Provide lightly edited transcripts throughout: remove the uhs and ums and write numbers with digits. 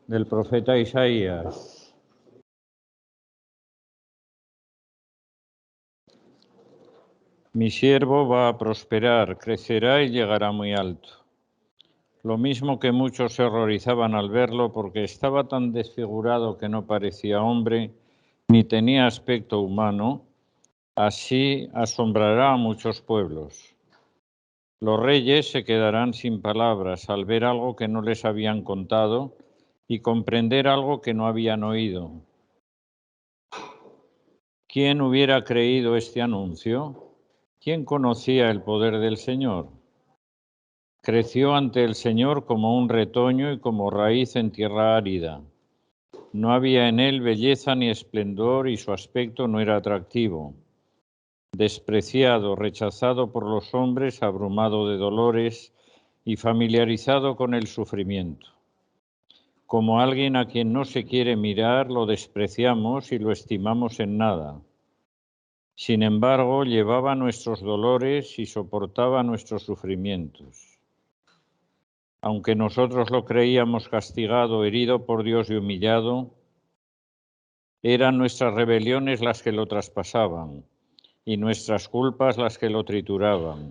Del profeta Isaías. Mi siervo va a prosperar, crecerá y llegará muy alto. Lo mismo que muchos se horrorizaban al verlo porque estaba tan desfigurado que no parecía hombre, ni tenía aspecto humano, así asombrará a muchos pueblos. Los reyes se quedarán sin palabras al ver algo que no les habían contado y comprender algo que no habían oído. ¿Quién hubiera creído este anuncio? ¿Quién conocía el poder del Señor? Creció ante el Señor como un retoño y como raíz en tierra árida. No había en él belleza ni esplendor y su aspecto no era atractivo. Despreciado, rechazado por los hombres, abrumado de dolores y familiarizado con el sufrimiento. Como alguien a quien no se quiere mirar, lo despreciamos y lo estimamos en nada. Sin embargo, llevaba nuestros dolores y soportaba nuestros sufrimientos. Aunque nosotros lo creíamos castigado, herido por Dios y humillado, eran nuestras rebeliones las que lo traspasaban y nuestras culpas las que lo trituraban.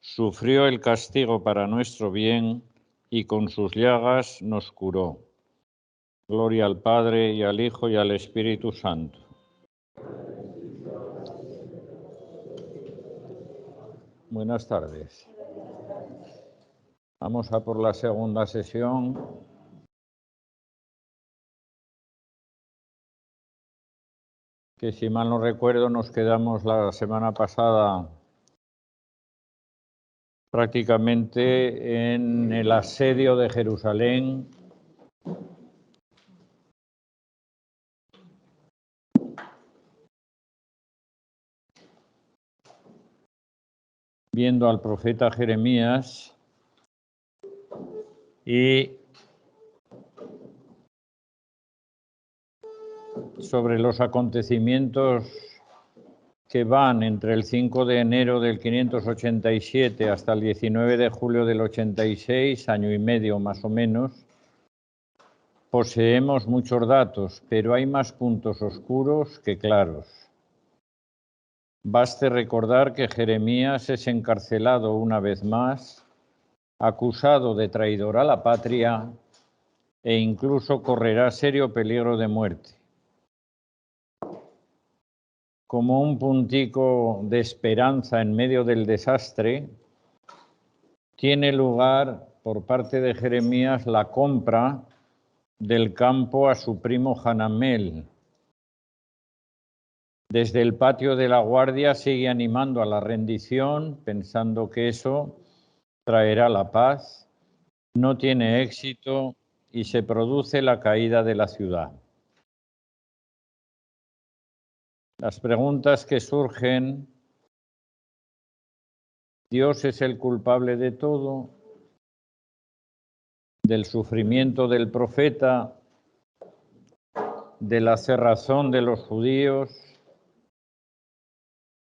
Sufrió el castigo para nuestro bien y con sus llagas nos curó. Gloria al Padre y al Hijo y al Espíritu Santo. Buenas tardes. Vamos a por la segunda sesión. Que si mal no recuerdo nos quedamos la semana pasada prácticamente en el asedio de Jerusalén. Viendo al profeta Jeremías y sobre los acontecimientos que van entre el 5 de enero del 587 hasta el 19 de julio del 86, año y medio más o menos. Poseemos muchos datos, pero hay más puntos oscuros que claros. Baste recordar que Jeremías es encarcelado una vez más, acusado de traidor a la patria e incluso correrá serio peligro de muerte. Como un puntico de esperanza en medio del desastre, tiene lugar por parte de Jeremías la compra del campo a su primo Hanamel. Desde el patio de la guardia sigue animando a la rendición, pensando que eso traerá la paz. No tiene éxito y se produce la caída de la ciudad. Las preguntas que surgen: ¿Dios es el culpable de todo? ¿Del sufrimiento del profeta? ¿De la cerrazón de los judíos?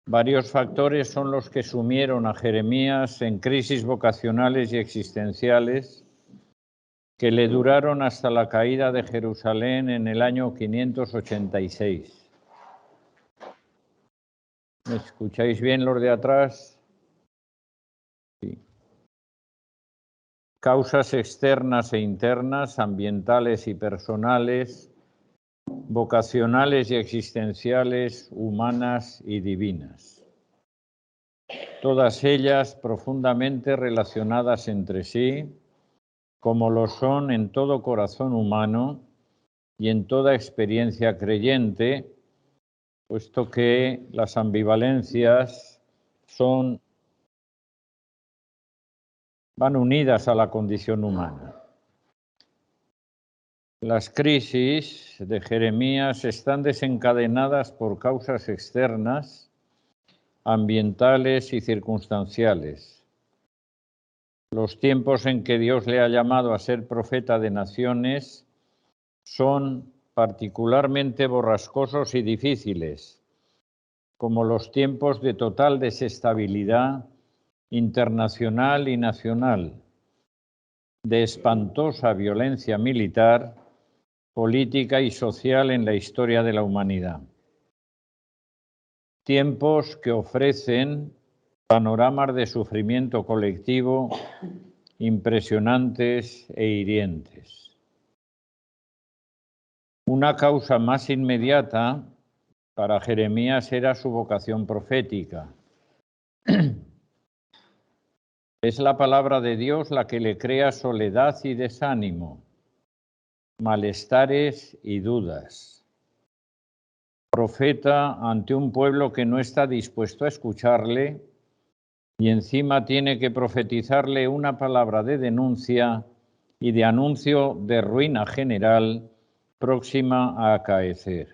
Varios factores son los que sumieron a Jeremías en crisis vocacionales y existenciales que le duraron hasta la caída de Jerusalén en el año 586. ¿Me escucháis bien los de atrás? Sí. Causas externas e internas, ambientales y personales, vocacionales y existenciales, humanas y divinas. Todas ellas profundamente relacionadas entre sí, como lo son en todo corazón humano y en toda experiencia creyente, puesto que las ambivalencias van unidas a la condición humana. Las crisis de Jeremías están desencadenadas por causas externas, ambientales y circunstanciales. Los tiempos en que Dios le ha llamado a ser profeta de naciones son particularmente borrascosos y difíciles, como los tiempos de total desestabilidad internacional y nacional, de espantosa violencia militar, política y social en la historia de la humanidad. Tiempos que ofrecen panoramas de sufrimiento colectivo impresionantes e hirientes. Una causa más inmediata para Jeremías era su vocación profética. Es la palabra de Dios la que le crea soledad y desánimo, malestares y dudas. Profeta ante un pueblo que no está dispuesto a escucharle y encima tiene que profetizarle una palabra de denuncia y de anuncio de ruina general próxima a acaecer.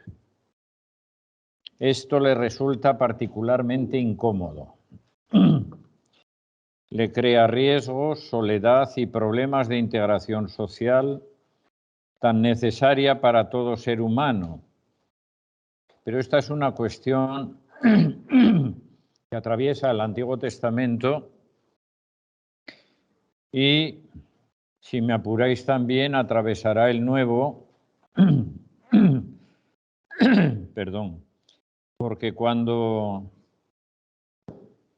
Esto le resulta particularmente incómodo. Le crea riesgos, soledad y problemas de integración social tan necesaria para todo ser humano. Pero esta es una cuestión que atraviesa el Antiguo Testamento y, si me apuráis también, atravesará el Nuevo, perdón, porque cuando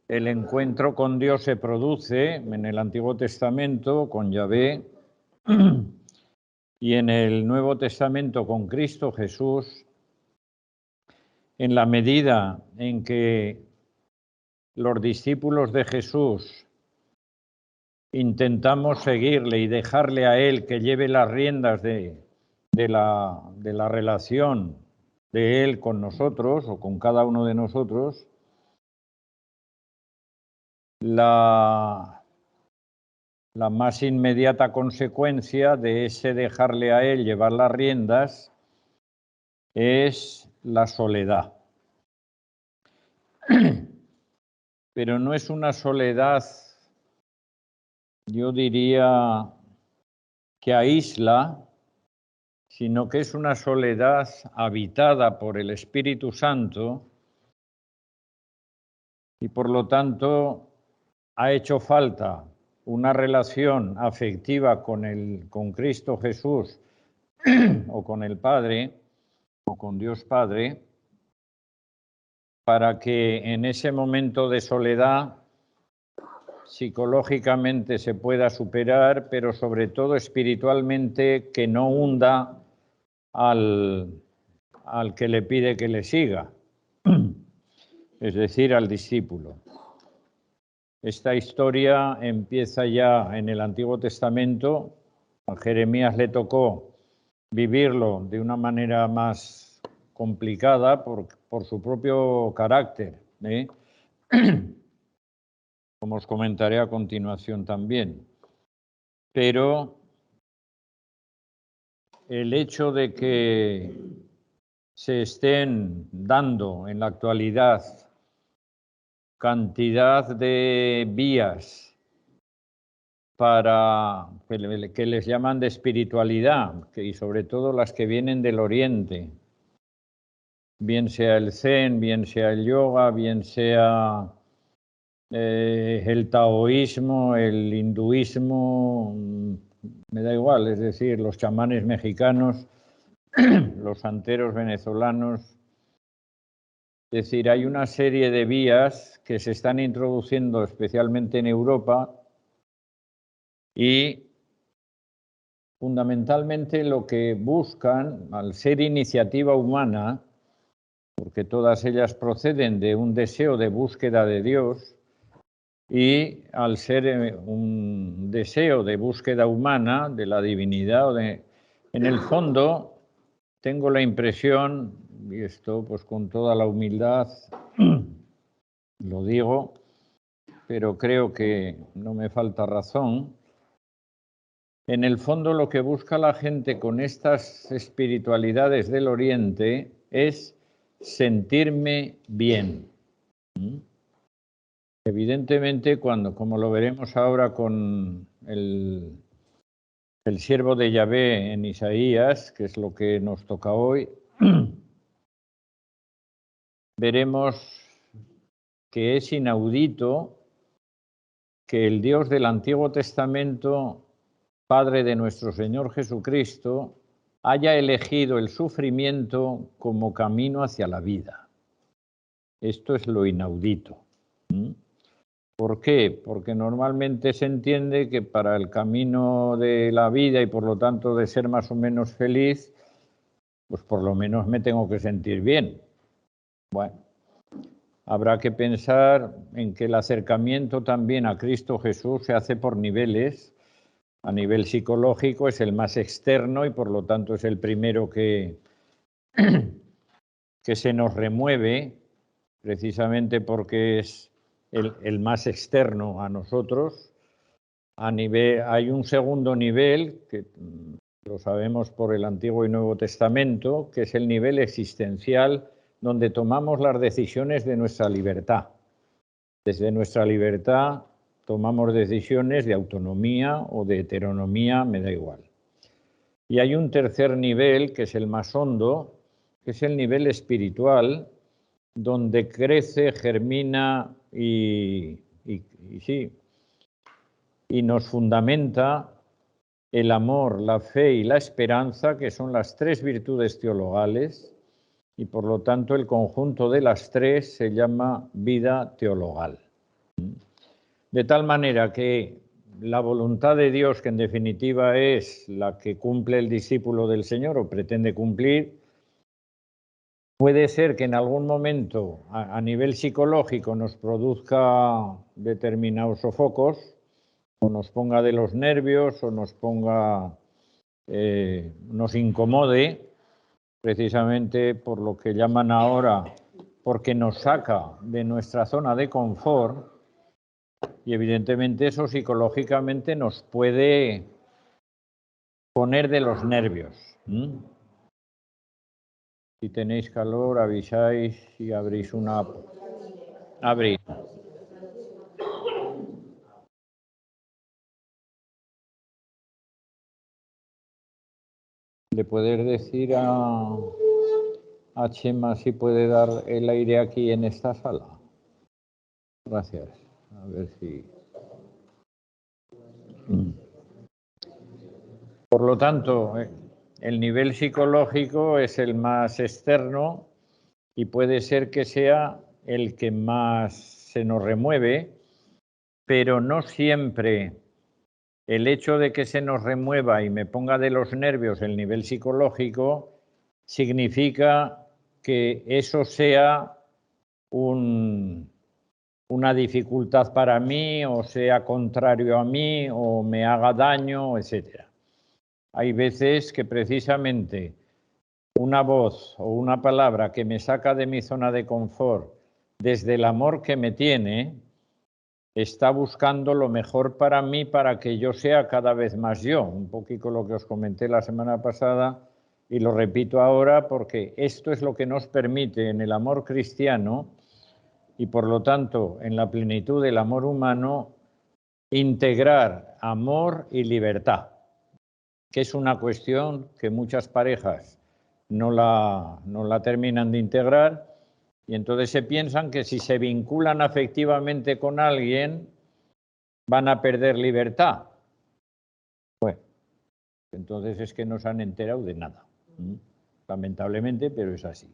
el encuentro con Dios se produce en el Antiguo Testamento con Yahvé y en el Nuevo Testamento con Cristo Jesús, en la medida en que los discípulos de Jesús intentamos seguirle y dejarle a Él que lleve las riendas de la relación de Él con nosotros o con cada uno de nosotros, la más inmediata consecuencia de ese dejarle a Él llevar las riendas es la soledad. Pero no es una soledad, yo diría, que aísla, sino que es una soledad habitada por el Espíritu Santo y por lo tanto ha hecho falta una relación afectiva con Cristo Jesús o con el Padre o con Dios Padre para que en ese momento de soledad psicológicamente se pueda superar, pero sobre todo espiritualmente que no hunda al que le pide que le siga, es decir, al discípulo. Esta historia empieza ya en el Antiguo Testamento. A Jeremías le tocó vivirlo de una manera más complicada por su propio carácter, como os comentaré a continuación también. Pero el hecho de que se estén dando en la actualidad cantidad de vías para que les llaman de espiritualidad, y sobre todo las que vienen del Oriente, bien sea el Zen, bien sea el yoga, bien sea el taoísmo, el hinduismo, me da igual, es decir, los chamanes mexicanos, los santeros venezolanos. Es decir, hay una serie de vías que se están introduciendo especialmente en Europa y fundamentalmente lo que buscan, al ser iniciativa humana, porque todas ellas proceden de un deseo de búsqueda de Dios, y al ser un deseo de búsqueda humana de la divinidad, en el fondo tengo la impresión, y esto pues con toda la humildad lo digo, pero creo que no me falta razón, en el fondo lo que busca la gente con estas espiritualidades del Oriente es sentirme bien. Evidentemente, como lo veremos ahora con el siervo de Yahvé en Isaías, que es lo que nos toca hoy, veremos que es inaudito que el Dios del Antiguo Testamento Padre de nuestro Señor Jesucristo, haya elegido el sufrimiento como camino hacia la vida. Esto es lo inaudito. ¿Por qué? Porque normalmente se entiende que para el camino de la vida y por lo tanto de ser más o menos feliz, pues por lo menos me tengo que sentir bien. Bueno, habrá que pensar en que el acercamiento también a Cristo Jesús se hace por niveles. A nivel psicológico es el más externo y por lo tanto es el primero que se nos remueve, precisamente porque es el más externo a nosotros. Hay un segundo nivel, que lo sabemos por el Antiguo y Nuevo Testamento, que es el nivel existencial, donde tomamos las decisiones de nuestra libertad. Desde nuestra libertad tomamos decisiones de autonomía o de heteronomía, me da igual. Y hay un tercer nivel, que es el más hondo, que es el nivel espiritual, donde crece, germina y nos fundamenta el amor, la fe y la esperanza, que son las tres virtudes teologales, y por lo tanto el conjunto de las tres se llama vida teologal. De tal manera que la voluntad de Dios, que en definitiva es la que cumple el discípulo del Señor o pretende cumplir, puede ser que en algún momento a nivel psicológico nos produzca determinados sofocos, o nos ponga de los nervios, o nos incomode, precisamente por lo que llaman ahora, porque nos saca de nuestra zona de confort, y evidentemente eso psicológicamente nos puede poner de los nervios. Si tenéis calor, avisáis y abrís una... Abrid. ¿Le puedes decir a Chema si puede dar el aire aquí en esta sala? Gracias. A ver si... Por lo tanto, el nivel psicológico es el más externo y puede ser que sea el que más se nos remueve, pero no siempre el hecho de que se nos remueva y me ponga de los nervios el nivel psicológico significa que eso sea una dificultad para mí, o sea contrario a mí, o me haga daño, etc. Hay veces que precisamente una voz o una palabra que me saca de mi zona de confort desde el amor que me tiene, está buscando lo mejor para mí, para que yo sea cada vez más yo. Un poquito lo que os comenté la semana pasada y lo repito ahora, porque esto es lo que nos permite en el amor cristiano y por lo tanto en la plenitud del amor humano integrar amor y libertad, que es una cuestión que muchas parejas no la terminan de integrar, y entonces se piensan que si se vinculan afectivamente con alguien van a perder libertad. Bueno, entonces es que no se han enterado de nada. Lamentablemente, pero es así.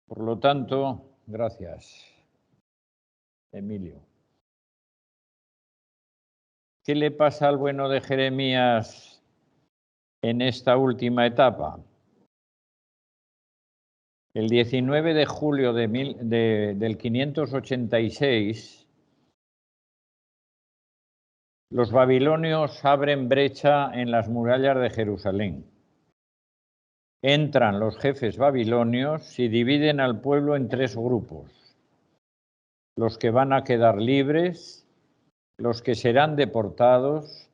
Por lo tanto, gracias, Emilio. ¿Qué le pasa al bueno de Jeremías en esta última etapa? El 19 de julio del 586, los babilonios abren brecha en las murallas de Jerusalén. Entran los jefes babilonios y dividen al pueblo en tres grupos: los que van a quedar libres, los que serán deportados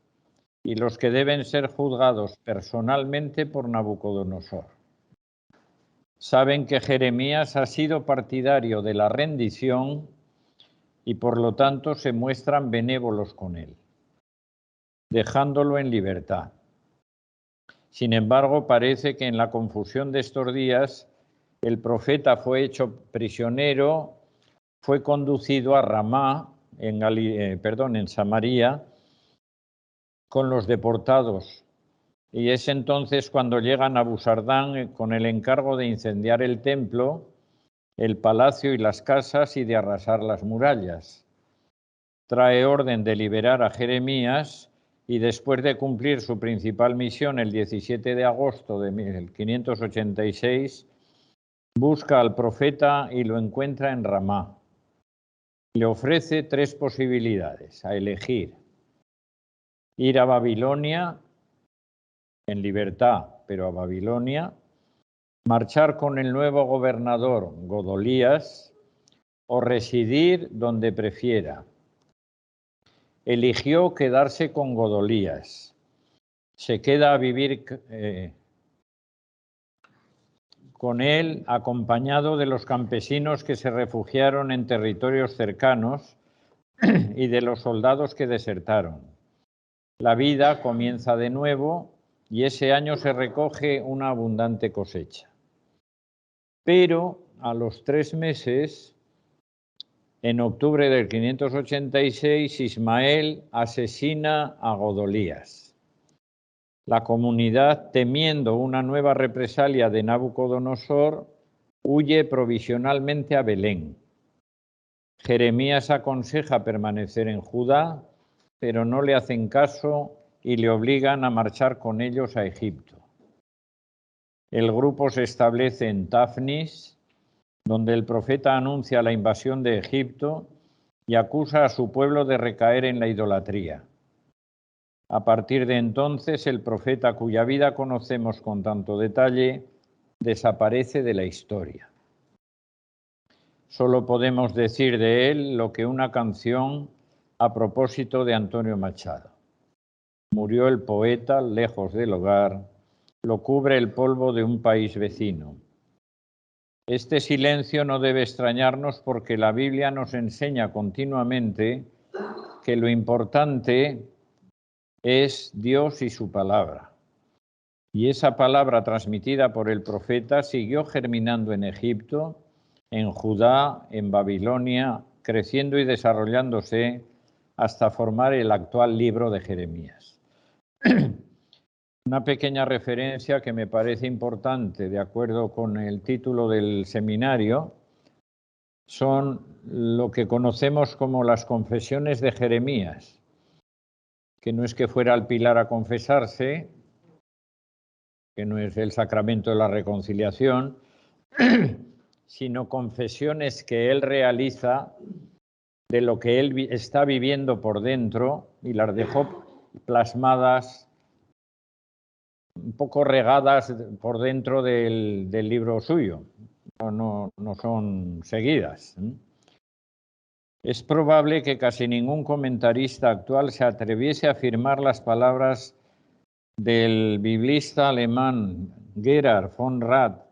y los que deben ser juzgados personalmente por Nabucodonosor. Saben que Jeremías ha sido partidario de la rendición y por lo tanto se muestran benévolos con él, dejándolo en libertad. Sin embargo, parece que en la confusión de estos días el profeta fue hecho prisionero, fue conducido a Ramá, en Samaria, con los deportados. Y es entonces cuando llega Nabuzardán con el encargo de incendiar el templo, el palacio y las casas y de arrasar las murallas. Trae orden de liberar a Jeremías y después de cumplir su principal misión el 17 de agosto de 1586, busca al profeta y lo encuentra en Ramá. Le ofrece 3 posibilidades a elegir: ir a Babilonia, en libertad, pero a Babilonia, marchar con el nuevo gobernador Godolías o residir donde prefiera. Eligió quedarse con Godolías. Se queda a vivir con él, acompañado de los campesinos que se refugiaron en territorios cercanos y de los soldados que desertaron. La vida comienza de nuevo y ese año se recoge una abundante cosecha. Pero a los 3 meses, en octubre del 586, Ismael asesina a Godolías. La comunidad, temiendo una nueva represalia de Nabucodonosor, huye provisionalmente a Belén. Jeremías aconseja permanecer en Judá, pero no le hacen caso y le obligan a marchar con ellos a Egipto. El grupo se establece en Tafnis, donde el profeta anuncia la invasión de Egipto y acusa a su pueblo de recaer en la idolatría. A partir de entonces, el profeta, cuya vida conocemos con tanto detalle, desaparece de la historia. Solo podemos decir de él lo que una canción a propósito de Antonio Machado. Murió el poeta lejos del hogar, lo cubre el polvo de un país vecino. Este silencio no debe extrañarnos porque la Biblia nos enseña continuamente que lo importante es Dios y su palabra. Y esa palabra transmitida por el profeta siguió germinando en Egipto, en Judá, en Babilonia, creciendo y desarrollándose hasta formar el actual libro de Jeremías. Una pequeña referencia que me parece importante, de acuerdo con el título del seminario, son lo que conocemos como las confesiones de Jeremías, que no es que fuera al Pilar a confesarse, que no es el sacramento de la reconciliación, sino confesiones que él realiza de lo que él está viviendo por dentro y las dejó plasmadas, un poco regadas por dentro del libro suyo, no son seguidas. Es probable que casi ningún comentarista actual se atreviese a afirmar las palabras del biblista alemán Gerhard von Rath,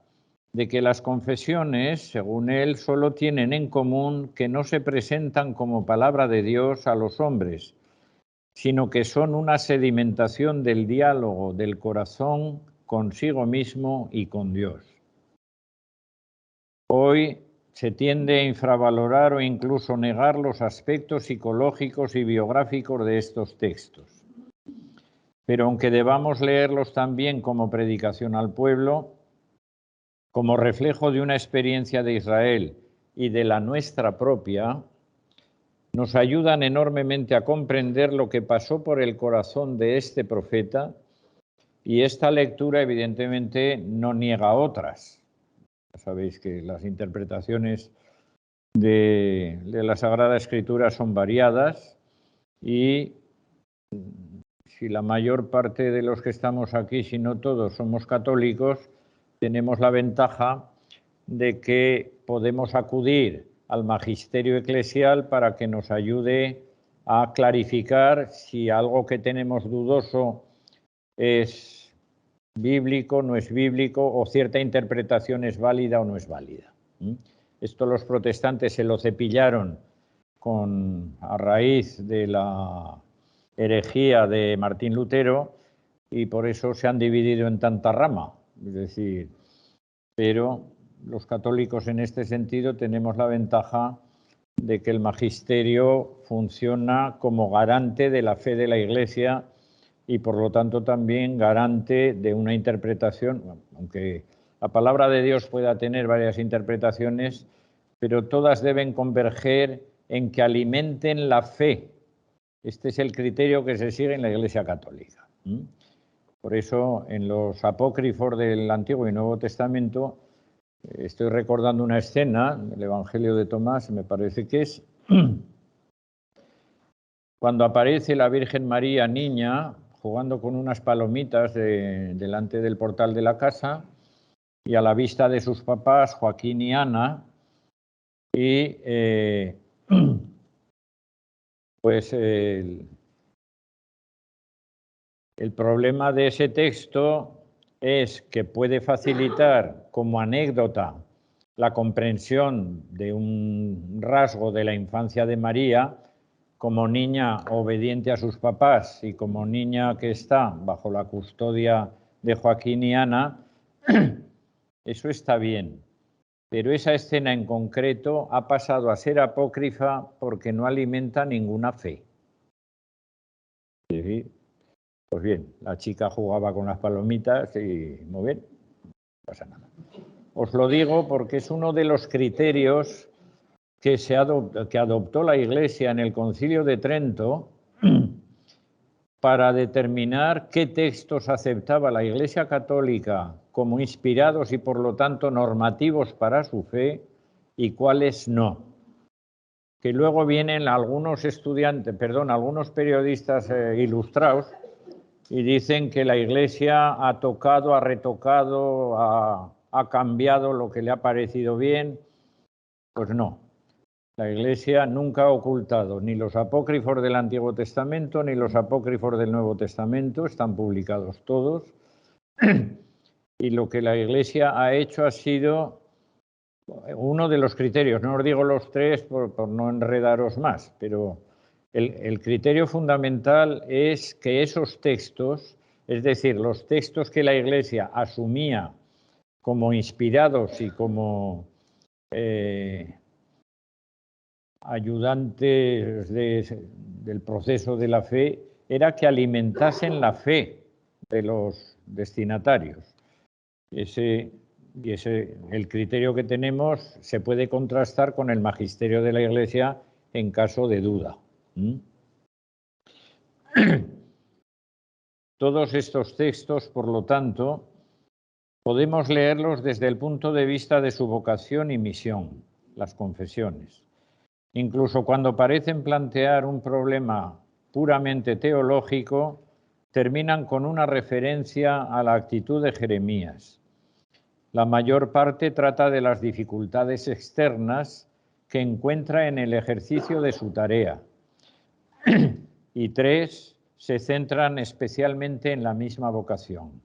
de que las confesiones, según él, solo tienen en común que no se presentan como palabra de Dios a los hombres, sino que son una sedimentación del diálogo del corazón consigo mismo y con Dios. Hoy se tiende a infravalorar o incluso negar los aspectos psicológicos y biográficos de estos textos. Pero aunque debamos leerlos también como predicación al pueblo, como reflejo de una experiencia de Israel y de la nuestra propia, nos ayudan enormemente a comprender lo que pasó por el corazón de este profeta, y esta lectura evidentemente no niega otras. Ya sabéis que las interpretaciones de la Sagrada Escritura son variadas y si la mayor parte de los que estamos aquí, si no todos, somos católicos, tenemos la ventaja de que podemos acudir al magisterio eclesial para que nos ayude a clarificar si algo que tenemos dudoso es bíblico, no es bíblico, o cierta interpretación es válida o no es válida. Esto los protestantes se lo cepillaron a raíz de la herejía de Martín Lutero y por eso se han dividido en tanta rama. Es decir, pero los católicos en este sentido tenemos la ventaja de que el magisterio funciona como garante de la fe de la Iglesia y por lo tanto también garante de una interpretación, aunque la palabra de Dios pueda tener varias interpretaciones, pero todas deben converger en que alimenten la fe. Este es el criterio que se sigue en la Iglesia Católica. Por eso, en los apócrifos del Antiguo y Nuevo Testamento, estoy recordando una escena del Evangelio de Tomás, me parece que es, cuando aparece la Virgen María niña jugando con unas palomitas delante del portal de la casa y a la vista de sus papás, Joaquín y Ana, y pues el problema de ese texto es que puede facilitar como anécdota la comprensión de un rasgo de la infancia de María como niña obediente a sus papás y como niña que está bajo la custodia de Joaquín y Ana. Eso está bien, pero esa escena en concreto ha pasado a ser apócrifa porque no alimenta ninguna fe. ¿Sí? Pues bien, la chica jugaba con las palomitas y muy bien, no pasa nada. Os lo digo porque es uno de los criterios que adoptó la Iglesia en el Concilio de Trento para determinar qué textos aceptaba la Iglesia Católica como inspirados y por lo tanto normativos para su fe y cuáles no. Que luego vienen algunos algunos periodistas ilustrados y dicen que la Iglesia ha tocado, ha retocado, ha cambiado lo que le ha parecido bien. Pues no. La Iglesia nunca ha ocultado ni los apócrifos del Antiguo Testamento ni los apócrifos del Nuevo Testamento, están publicados todos. Y lo que la Iglesia ha hecho ha sido uno de los criterios, no os digo los tres por no enredaros más, pero el criterio fundamental es que esos textos, es decir, los textos que la Iglesia asumía como inspirados y como ayudantes del proceso de la fe, era que alimentasen la fe de los destinatarios. El criterio que tenemos se puede contrastar con el magisterio de la Iglesia en caso de duda. Todos estos textos, por lo tanto, podemos leerlos desde el punto de vista de su vocación y misión, las confesiones. Incluso cuando parecen plantear un problema puramente teológico, terminan con una referencia a la actitud de Jeremías. La mayor parte trata de las dificultades externas que encuentra en el ejercicio de su tarea. Y 3 se centran especialmente en la misma vocación,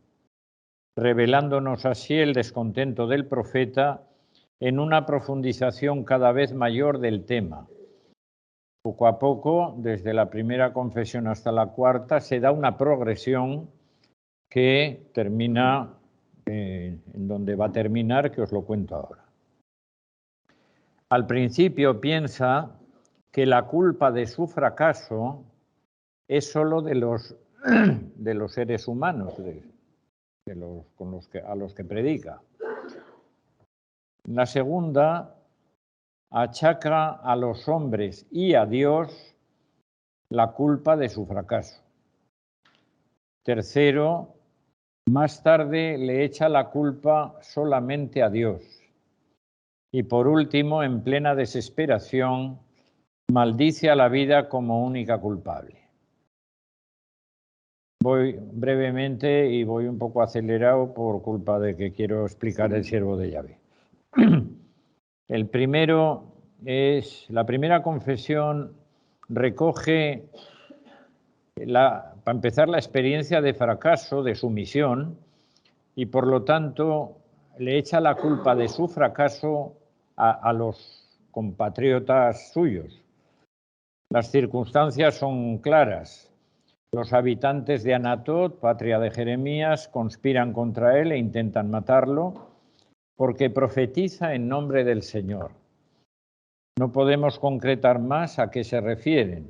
revelándonos así el descontento del profeta en una profundización cada vez mayor del tema. Poco a poco, desde la primera confesión hasta la cuarta, se da una progresión que termina en donde va a terminar, que os lo cuento ahora. Al principio piensa que la culpa de su fracaso es solo de los seres humanos, a los que predica. La segunda achaca a los hombres y a Dios la culpa de su fracaso. Tercero, más tarde le echa la culpa solamente a Dios. Y por último, en plena desesperación, maldice a la vida como única culpable. Voy brevemente y voy un poco acelerado por culpa de que quiero explicar el siervo de Yahvé. El primero es, la primera confesión recoge, para empezar, la experiencia de fracaso de su misión y por lo tanto le echa la culpa de su fracaso a los compatriotas suyos. Las circunstancias son claras. Los habitantes de Anatot, patria de Jeremías, conspiran contra él e intentan matarlo porque profetiza en nombre del Señor. No podemos concretar más a qué se refieren,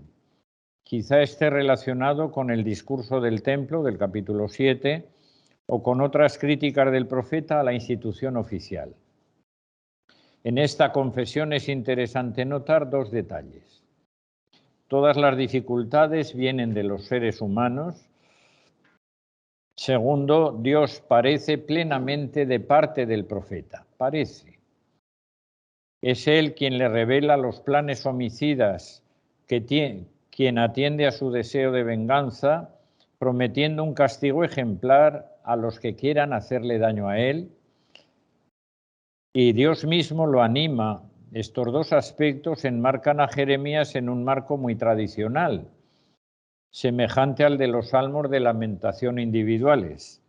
Quizá esté relacionado con el discurso del templo del capítulo 7 o con otras críticas del profeta a la institución oficial. En esta confesión es interesante notar dos detalles. Todas las dificultades vienen de los seres humanos. Segundo, Dios parece plenamente de parte del profeta. Parece. Es Él quien le revela los planes homicidas quien atiende a su deseo de venganza, prometiendo un castigo ejemplar a los que quieran hacerle daño a él. Y Dios mismo lo anima. Estos dos aspectos enmarcan a Jeremías en un marco muy tradicional, semejante al de los salmos de lamentación individuales.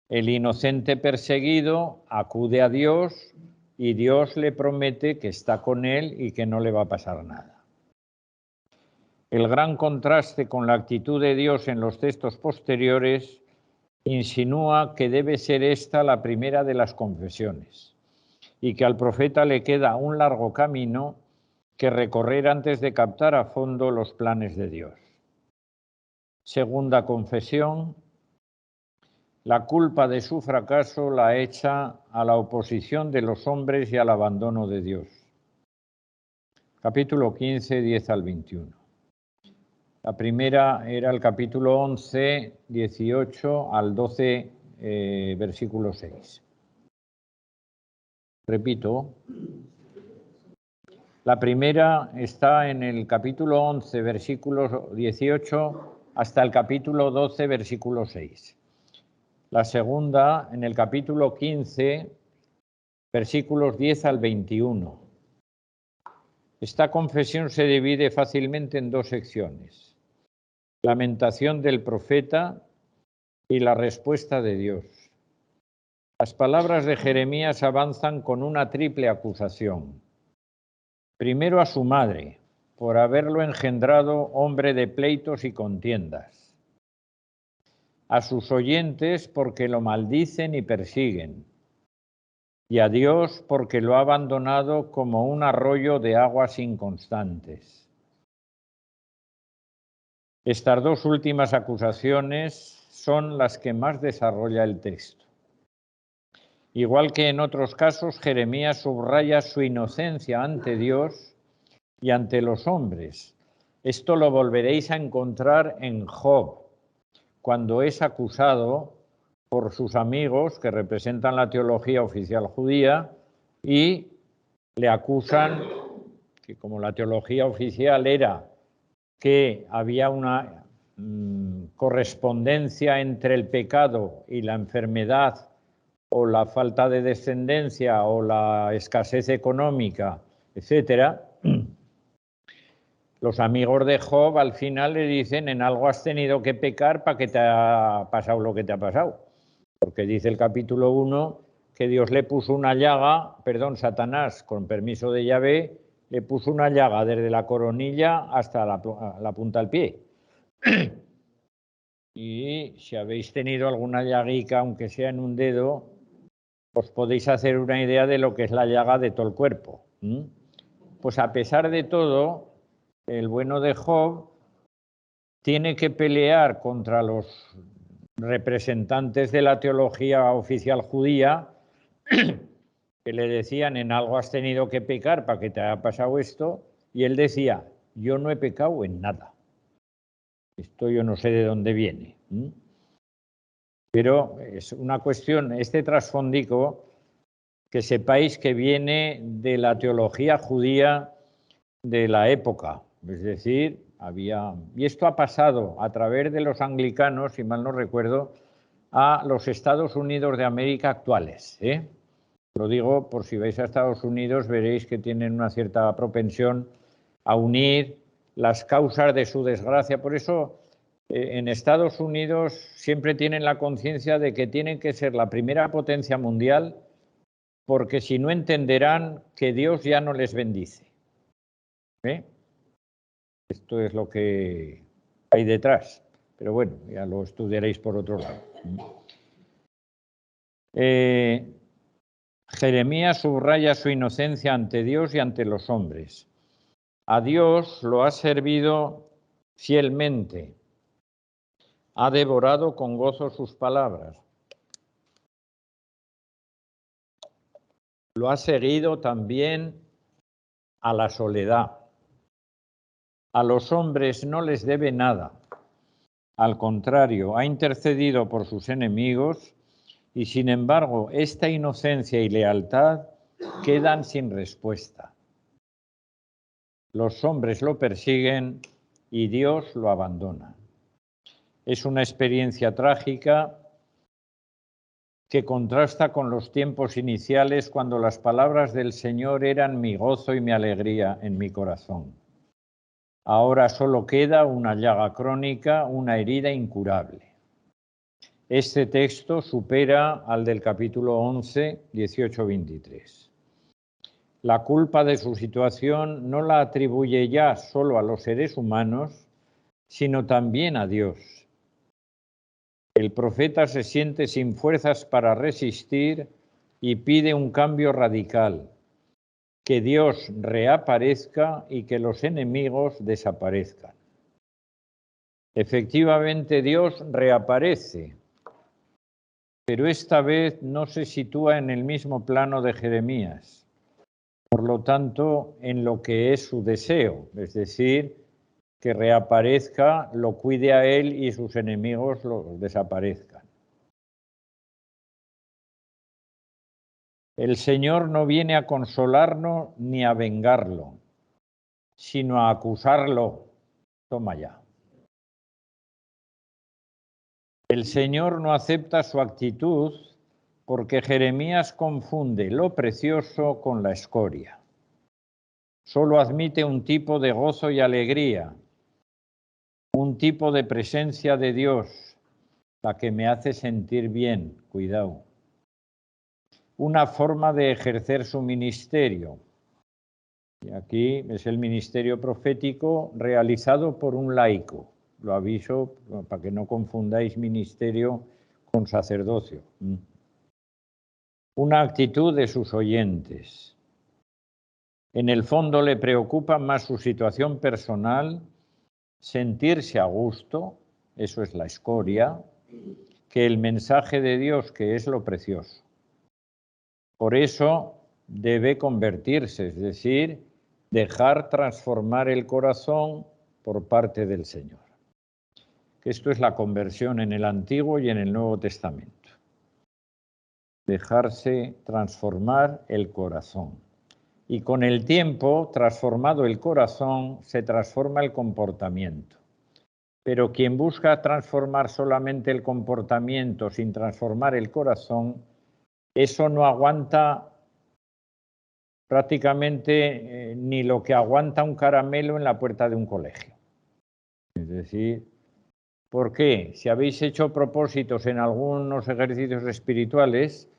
El inocente perseguido acude a Dios y Dios le promete que está con él y que no le va a pasar nada. El gran contraste con la actitud de Dios en los textos posteriores insinúa que debe ser esta la primera de las confesiones y que al profeta le queda un largo camino que recorrer antes de captar a fondo los planes de Dios. Segunda confesión, la culpa de su fracaso la echa a la oposición de los hombres y al abandono de Dios. Capítulo 15, 10 al 21. La primera era el capítulo 11, 18 al 12, versículo 6. Repito, la primera está en el capítulo 11, versículo 18 hasta el capítulo 12, versículo 6. La segunda en el capítulo 15, versículos 10 al 21. Esta confesión se divide fácilmente en dos secciones. Lamentación del profeta y la respuesta de Dios. Las palabras de Jeremías avanzan con una triple acusación. Primero a su madre, por haberlo engendrado hombre de pleitos y contiendas. A sus oyentes porque lo maldicen y persiguen. Y a Dios porque lo ha abandonado como un arroyo de aguas inconstantes. Estas dos últimas acusaciones son las que más desarrolla el texto. Igual que en otros casos, Jeremías subraya su inocencia ante Dios y ante los hombres. Esto lo volveréis a encontrar en Job, cuando es acusado por sus amigos que representan la teología oficial judía y le acusan que, como la teología oficial era que había una correspondencia entre el pecado y la enfermedad o la falta de descendencia o la escasez económica, etcétera, los amigos de Job al final le dicen: en algo has tenido que pecar para que te ha pasado lo que te ha pasado. Porque dice el capítulo 1 que Dios le puso una llaga, Satanás, con permiso de Yahvé, le puso una llaga desde la coronilla hasta la punta del pie. Y si habéis tenido alguna llaguica, aunque sea en un dedo, os podéis hacer una idea de lo que es la llaga de todo el cuerpo. Pues a pesar de todo, el bueno de Job tiene que pelear contra los representantes de la teología oficial judía que le decían: en algo has tenido que pecar para que te haya pasado esto, y él decía: yo no he pecado en nada. Esto yo no sé de dónde viene. Pero es una cuestión, este trasfondico, que sepáis que viene de la teología judía de la época. Es decir, y esto ha pasado a través de los anglicanos, si mal no recuerdo, a los Estados Unidos de América actuales. Lo digo por si vais a Estados Unidos, veréis que tienen una cierta propensión a unir las causas de su desgracia. Por eso, en Estados Unidos siempre tienen la conciencia de que tienen que ser la primera potencia mundial, porque si no entenderán que Dios ya no les bendice. Esto es lo que hay detrás. Pero bueno, ya lo estudiaréis por otro lado. Jeremías subraya su inocencia ante Dios y ante los hombres. A Dios lo ha servido fielmente. Ha devorado con gozo sus palabras. Lo ha seguido también a la soledad. A los hombres no les debe nada. Al contrario, ha intercedido por sus enemigos y, sin embargo, esta inocencia y lealtad quedan sin respuesta. Los hombres lo persiguen y Dios lo abandona. Es una experiencia trágica que contrasta con los tiempos iniciales cuando las palabras del Señor eran mi gozo y mi alegría en mi corazón. Ahora solo queda una llaga crónica, una herida incurable. Este texto supera al del capítulo 11, 18-23. La culpa de su situación no la atribuye ya solo a los seres humanos, sino también a Dios. El profeta se siente sin fuerzas para resistir y pide un cambio radical, que Dios reaparezca y que los enemigos desaparezcan. Efectivamente, Dios reaparece, pero esta vez no se sitúa en el mismo plano de Jeremías, por lo tanto, en lo que es su deseo, es decir, que reaparezca, lo cuide a él y sus enemigos lo desaparezcan. El Señor no viene a consolarnos ni a vengarlo, sino a acusarlo. Toma ya. El Señor no acepta su actitud porque Jeremías confunde lo precioso con la escoria. Solo admite un tipo de gozo y alegría, un tipo de presencia de Dios, la que me hace sentir bien, cuidado. Una forma de ejercer su ministerio. Y aquí es el ministerio profético realizado por un laico. Lo aviso para que no confundáis ministerio con sacerdocio. Una actitud de sus oyentes. En el fondo le preocupa más su situación personal, sentirse a gusto, eso es la escoria, que el mensaje de Dios, que es lo precioso. Por eso debe convertirse, es decir, dejar transformar el corazón por parte del Señor. Esto es la conversión en el Antiguo y en el Nuevo Testamento. Dejarse transformar el corazón. Y con el tiempo, transformado el corazón, se transforma el comportamiento. Pero quien busca transformar solamente el comportamiento sin transformar el corazón, eso no aguanta prácticamente ni lo que aguanta un caramelo en la puerta de un colegio. Es decir, ¿por qué? Si habéis hecho propósitos en algunos ejercicios espirituales,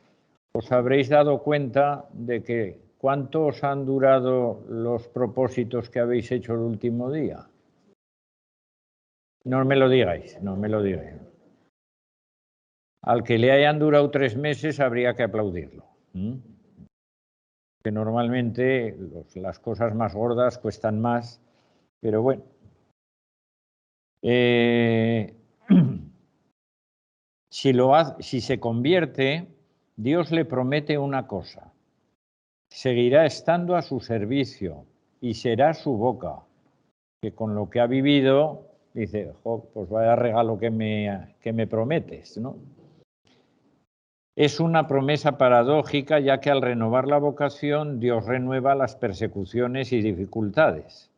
os habréis dado cuenta de que ¿cuánto os han durado los propósitos que habéis hecho el último día? No me lo digáis, no me lo digáis. Al que le hayan durado 3 meses habría que aplaudirlo. Que normalmente las cosas más gordas cuestan más, pero bueno. Si se convierte, Dios le promete una cosa. Seguirá estando a su servicio y será su boca, que con lo que ha vivido, dice, pues vaya regalo que me prometes, ¿no? Es una promesa paradójica, ya que al renovar la vocación, Dios renueva las persecuciones y dificultades.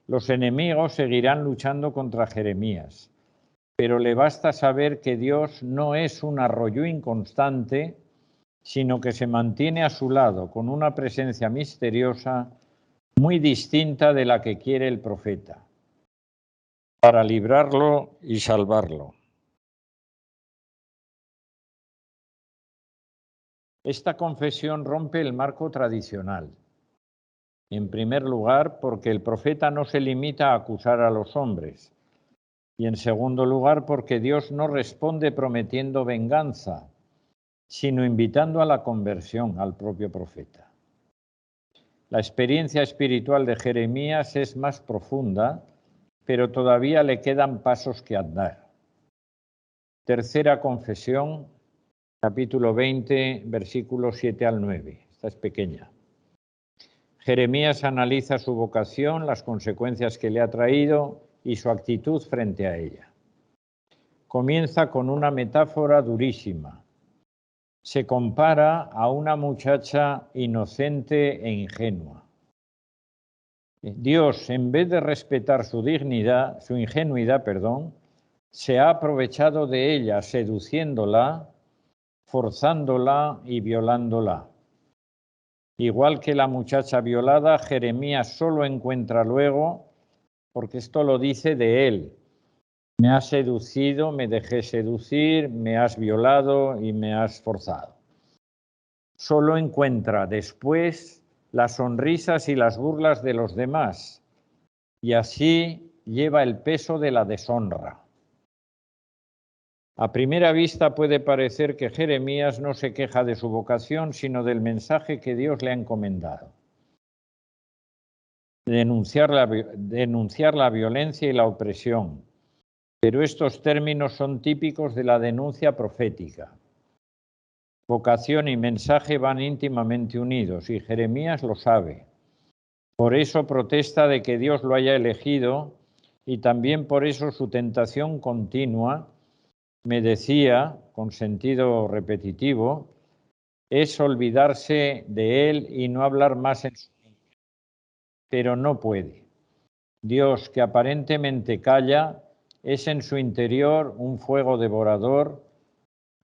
Los enemigos seguirán luchando contra Jeremías, pero le basta saber que Dios no es un arroyo inconstante, sino que se mantiene a su lado con una presencia misteriosa muy distinta de la que quiere el profeta, para librarlo y salvarlo. Esta confesión rompe el marco tradicional. En primer lugar, porque el profeta no se limita a acusar a los hombres. Y en segundo lugar, porque Dios no responde prometiendo venganza, sino invitando a la conversión al propio profeta. La experiencia espiritual de Jeremías es más profunda pero todavía le quedan pasos que andar. Tercera confesión, capítulo 20, versículos 7 al 9. Esta es pequeña. Jeremías analiza su vocación, las consecuencias que le ha traído y su actitud frente a ella. Comienza con una metáfora durísima. Se compara a una muchacha inocente e ingenua. Dios, en vez de respetar su ingenuidad, se ha aprovechado de ella, seduciéndola, forzándola y violándola. Igual que la muchacha violada, Jeremías solo encuentra luego, porque esto lo dice de él: me has seducido, me dejé seducir, me has violado y me has forzado. Solo encuentra después las sonrisas y las burlas de los demás, y así lleva el peso de la deshonra. A primera vista puede parecer que Jeremías no se queja de su vocación, sino del mensaje que Dios le ha encomendado: denunciar la violencia y la opresión. Pero estos términos son típicos de la denuncia profética. Vocación y mensaje van íntimamente unidos, y Jeremías lo sabe. Por eso protesta de que Dios lo haya elegido, y también por eso su tentación continua, me decía, con sentido repetitivo, es olvidarse de él y no hablar más en su nombre. Pero no puede. Dios, que aparentemente calla, es en su interior un fuego devorador,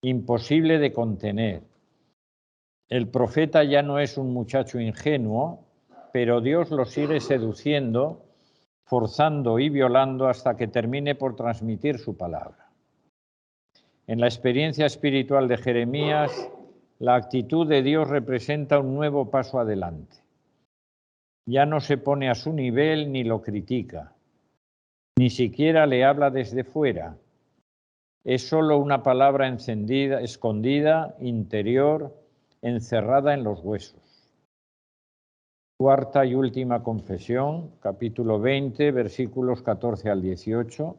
imposible de contener. El profeta ya no es un muchacho ingenuo, pero Dios lo sigue seduciendo, forzando y violando hasta que termine por transmitir su palabra. En la experiencia espiritual de Jeremías, la actitud de Dios representa un nuevo paso adelante. Ya no se pone a su nivel ni lo critica, ni siquiera le habla desde fuera. Es solo una palabra encendida, escondida, interior, encerrada en los huesos. Cuarta y última confesión, capítulo 20, versículos 14 al 18.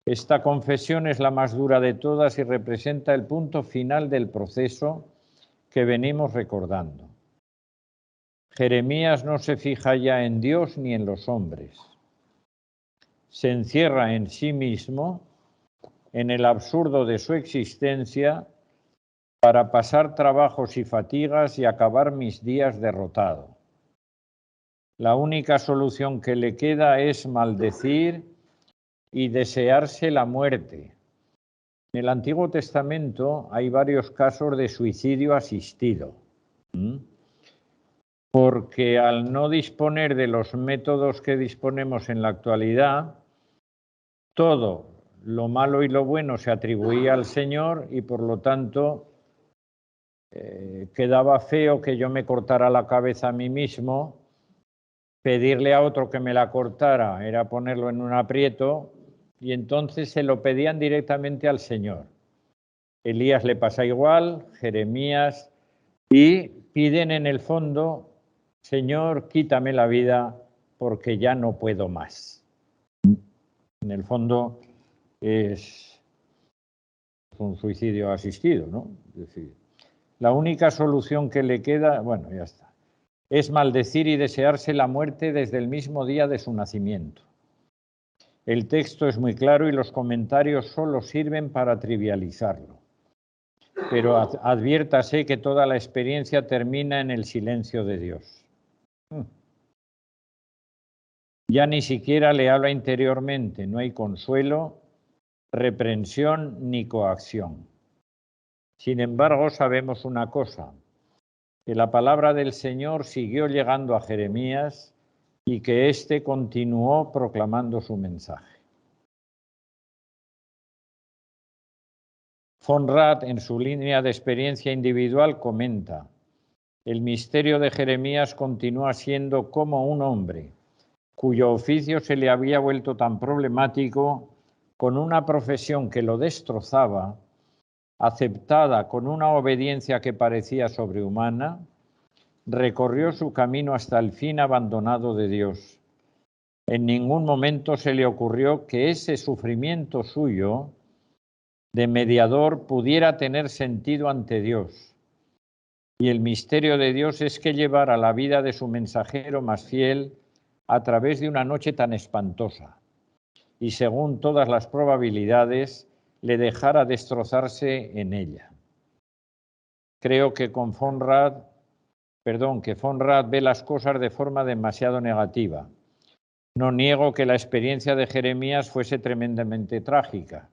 Esta confesión es la más dura de todas y representa el punto final del proceso que venimos recordando. Jeremías no se fija ya en Dios ni en los hombres. Se encierra en sí mismo, en el absurdo de su existencia, para pasar trabajos y fatigas y acabar mis días derrotado. La única solución que le queda es maldecir y desearse la muerte. En el Antiguo Testamento hay varios casos de suicidio asistido, porque al no disponer de los métodos que disponemos en la actualidad, todo lo malo y lo bueno se atribuía al Señor y por lo tanto quedaba feo que yo me cortara la cabeza a mí mismo. Pedirle a otro que me la cortara era ponerlo en un aprieto, y entonces se lo pedían directamente al Señor. Elías le pasa igual, Jeremías, y piden en el fondo: Señor, quítame la vida porque ya no puedo más. En el fondo es un suicidio asistido, ¿no? Es decir, la única solución que le queda, bueno, ya está, es maldecir y desearse la muerte desde el mismo día de su nacimiento. El texto es muy claro y los comentarios solo sirven para trivializarlo. Pero adviértase que toda la experiencia termina en el silencio de Dios. Ya ni siquiera le habla interiormente, no hay consuelo, reprensión ni coacción. Sin embargo, sabemos una cosa: que la palabra del Señor siguió llegando a Jeremías y que éste continuó proclamando su mensaje. Von Rath, en su línea de experiencia individual, comenta: el misterio de Jeremías continúa siendo como un hombre cuyo oficio se le había vuelto tan problemático, con una profesión que lo destrozaba, aceptada con una obediencia que parecía sobrehumana, recorrió su camino hasta el fin abandonado de Dios. En ningún momento se le ocurrió que ese sufrimiento suyo de mediador pudiera tener sentido ante Dios. Y el misterio de Dios es que llevara la vida de su mensajero más fiel a través de una noche tan espantosa. Y según todas las probabilidades, le dejara destrozarse en ella. Creo que Conrad ve las cosas de forma demasiado negativa. No niego que la experiencia de Jeremías fuese tremendamente trágica,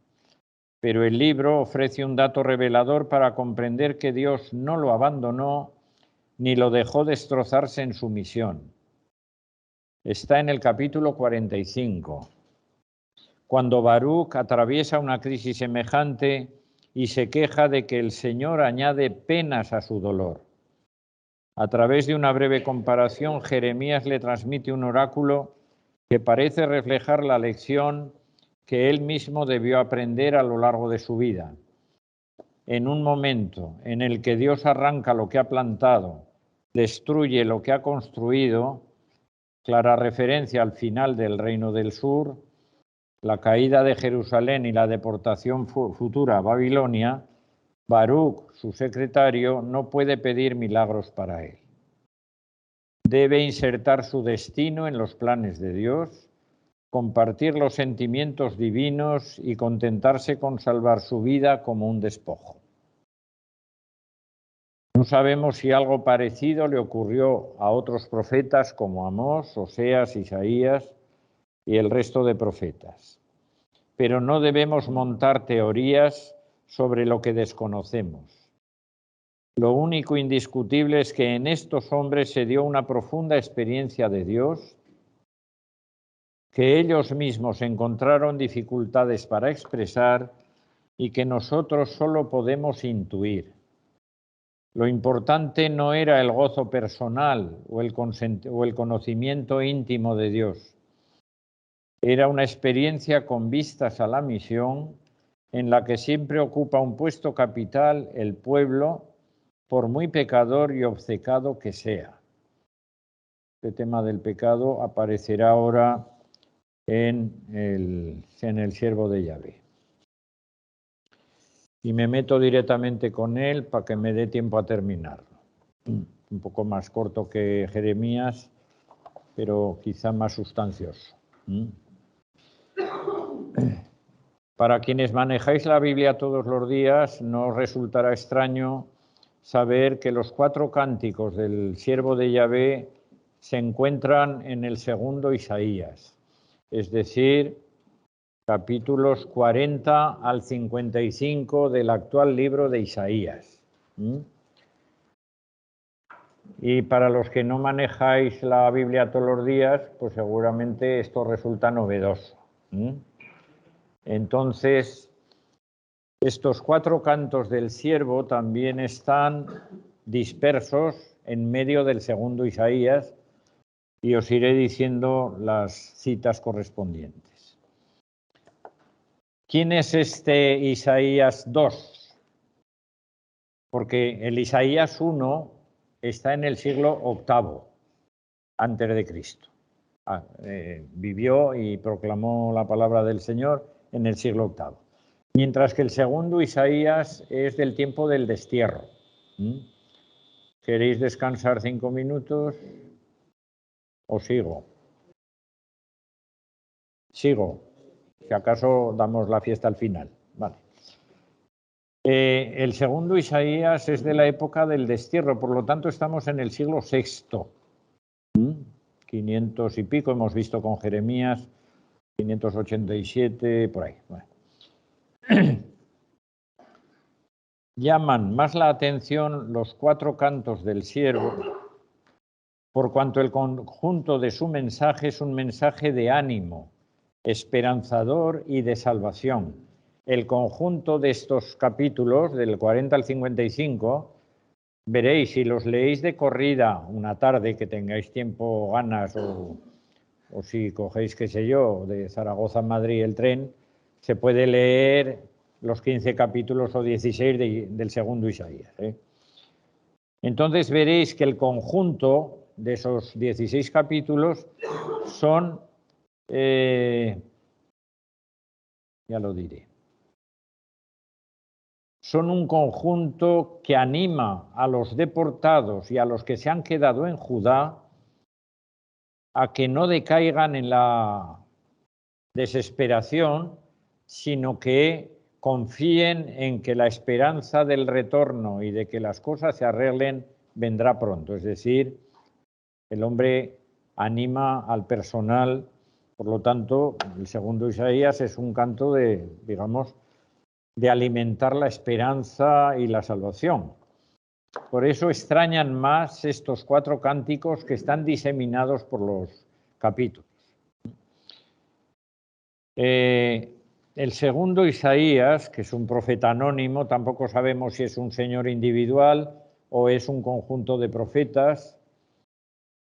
pero el libro ofrece un dato revelador para comprender que Dios no lo abandonó ni lo dejó destrozarse en su misión. Está en el capítulo 45, cuando Baruch atraviesa una crisis semejante y se queja de que el Señor añade penas a su dolor. A través de una breve comparación, Jeremías le transmite un oráculo que parece reflejar la lección que él mismo debió aprender a lo largo de su vida. En un momento en el que Dios arranca lo que ha plantado, destruye lo que ha construido, clara referencia al final del Reino del Sur, la caída de Jerusalén y la deportación futura a Babilonia, Baruch, su secretario, no puede pedir milagros para él. Debe insertar su destino en los planes de Dios, compartir los sentimientos divinos y contentarse con salvar su vida como un despojo. No sabemos si algo parecido le ocurrió a otros profetas como Amós, Oseas, Isaías y el resto de profetas. Pero no debemos montar teorías sobre lo que desconocemos. Lo único indiscutible es que en estos hombres se dio una profunda experiencia de Dios, que ellos mismos encontraron dificultades para expresar y que nosotros solo podemos intuir. Lo importante no era el gozo personal o el conocimiento íntimo de Dios. Era una experiencia con vistas a la misión en la que siempre ocupa un puesto capital el pueblo, por muy pecador y obcecado que sea. Este tema del pecado aparecerá ahora en el siervo de Yahvé. Y me meto directamente con él para que me dé tiempo a terminarlo. Un poco más corto que Jeremías, pero quizá más sustancioso. Para quienes manejáis la Biblia todos los días, no os resultará extraño saber que los 4 cánticos del siervo de Yahvé se encuentran en el segundo Isaías, es decir, capítulos 40 al 55 del actual libro de Isaías. Y para los que no manejáis la Biblia todos los días, pues seguramente esto resulta novedoso. Entonces, estos 4 cantos del siervo también están dispersos en medio del segundo Isaías y os iré diciendo las citas correspondientes. ¿Quién es este Isaías 2? Porque el Isaías 1 está en el siglo VIII antes de Cristo. Vivió y proclamó la palabra del Señor en el siglo VIII. Mientras que el segundo Isaías es del tiempo del destierro. ¿Queréis descansar 5 minutos? ¿O sigo? Sigo. Si acaso damos la fiesta al final. Vale. El segundo Isaías es de la época del destierro, por lo tanto estamos en el siglo VI. 500 y pico, hemos visto con Jeremías, 587, por ahí. Bueno. Llaman más la atención los 4 cantos del siervo, por cuanto el conjunto de su mensaje es un mensaje de ánimo, esperanzador y de salvación. El conjunto de estos capítulos, del 40 al 55, veréis, si los leéis de corrida una tarde, que tengáis tiempo, ganas, o si cogéis, qué sé yo, de Zaragoza a Madrid el tren, se puede leer los 15 capítulos o 16 del segundo Isaías. Entonces veréis que el conjunto de esos 16 capítulos son ya lo diré. Son un conjunto que anima a los deportados y a los que se han quedado en Judá a que no decaigan en la desesperación, sino que confíen en que la esperanza del retorno y de que las cosas se arreglen vendrá pronto. Es decir, el hombre anima al personal, por lo tanto, el segundo Isaías es un canto de, digamos, de alimentar la esperanza y la salvación. Por eso extrañan más estos 4 cánticos que están diseminados por los capítulos. El segundo Isaías, que es un profeta anónimo, tampoco sabemos si es un señor individual o es un conjunto de profetas.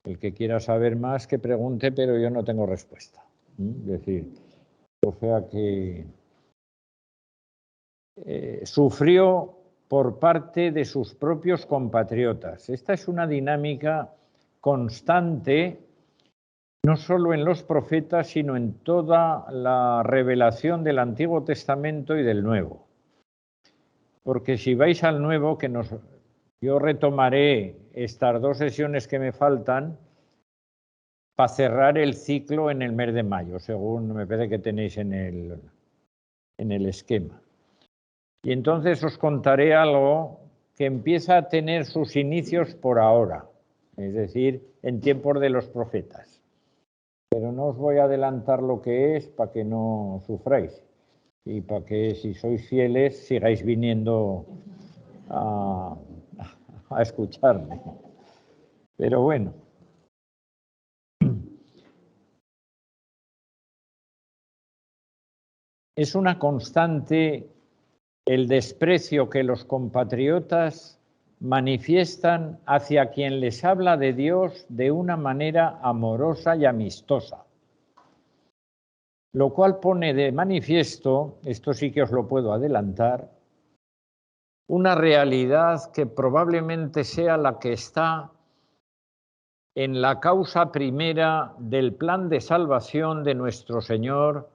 El que quiera saber más, que pregunte, pero yo no tengo respuesta. Es decir, o sea que sufrió por parte de sus propios compatriotas. Esta es una dinámica constante, no solo en los profetas, sino en toda la revelación del Antiguo Testamento y del Nuevo. Porque si vais al Nuevo, yo retomaré estas 2 sesiones que me faltan para cerrar el ciclo en el mes de mayo, según me parece que tenéis en el esquema. Y entonces os contaré algo que empieza a tener sus inicios por ahora, es decir, en tiempos de los profetas. Pero no os voy a adelantar lo que es para que no sufráis y para que, si sois fieles, sigáis viniendo a escucharme. Pero bueno. Es una constante el desprecio que los compatriotas manifiestan hacia quien les habla de Dios de una manera amorosa y amistosa. Lo cual pone de manifiesto, esto sí que os lo puedo adelantar, una realidad que probablemente sea la que está en la causa primera del plan de salvación de nuestro Señor,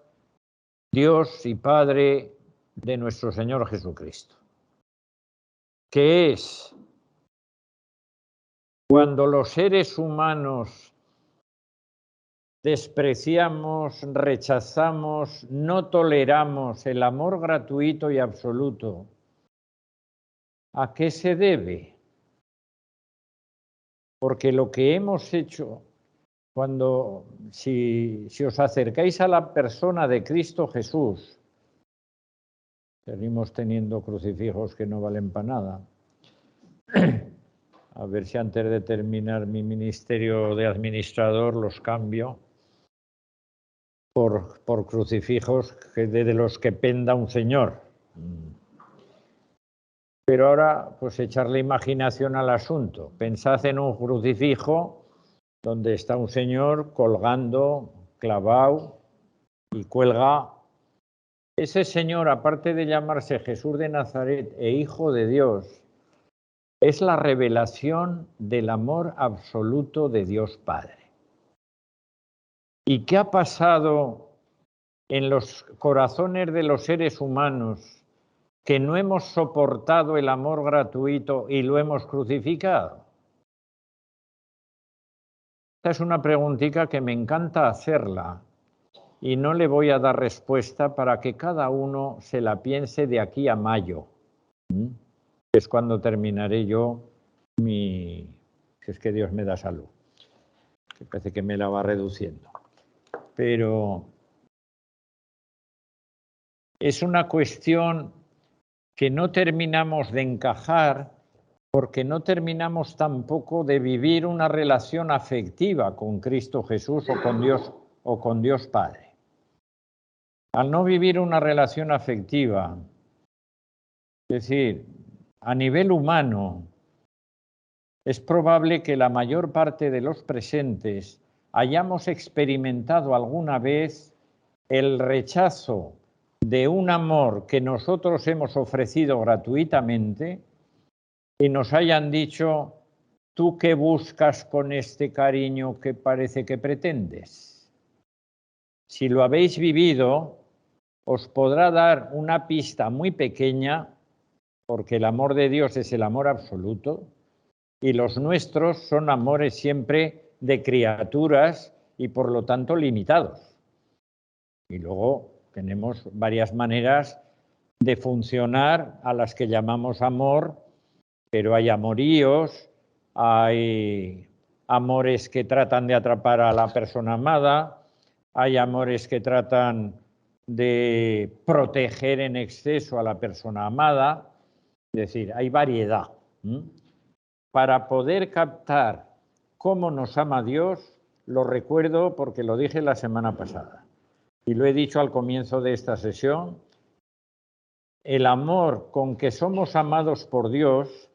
Dios y Padre de nuestro Señor Jesucristo, que es cuando los seres humanos despreciamos, rechazamos, no toleramos el amor gratuito y absoluto. ¿A qué se debe? Porque lo que hemos hecho, si os acercáis a la persona de Cristo Jesús, seguimos teniendo crucifijos que no valen para nada. A ver si antes de terminar mi ministerio de administrador los cambio por crucifijos de los que penda un señor. Pero ahora, pues echarle imaginación al asunto. Pensad en un crucifijo donde está un señor colgando, clavado y cuelga. Ese señor, aparte de llamarse Jesús de Nazaret e Hijo de Dios, es la revelación del amor absoluto de Dios Padre. ¿Y qué ha pasado en los corazones de los seres humanos que no hemos soportado el amor gratuito y lo hemos crucificado? Esta es una preguntita que me encanta hacerla y no le voy a dar respuesta para que cada uno se la piense de aquí a mayo, que es cuando terminaré yo si es que Dios me da salud, que parece que me la va reduciendo. Pero es una cuestión que no terminamos de encajar porque no terminamos tampoco de vivir una relación afectiva con Cristo Jesús o con Dios Padre. Al no vivir una relación afectiva, es decir, a nivel humano, es probable que la mayor parte de los presentes hayamos experimentado alguna vez el rechazo de un amor que nosotros hemos ofrecido gratuitamente y nos hayan dicho: ¿tú qué buscas con este cariño que parece que pretendes? si lo habéis vivido, os podrá dar una pista muy pequeña, porque el amor de Dios es el amor absoluto, y los nuestros son amores siempre de criaturas y por lo tanto limitados. Y luego tenemos varias maneras de funcionar a las que llamamos amor, pero hay amoríos, hay amores que tratan de atrapar a la persona amada, hay amores que tratan de proteger en exceso a la persona amada, es decir, hay variedad. Para poder captar cómo nos ama Dios, lo recuerdo porque lo dije la semana pasada y lo he dicho al comienzo de esta sesión, el amor con que somos amados por Dios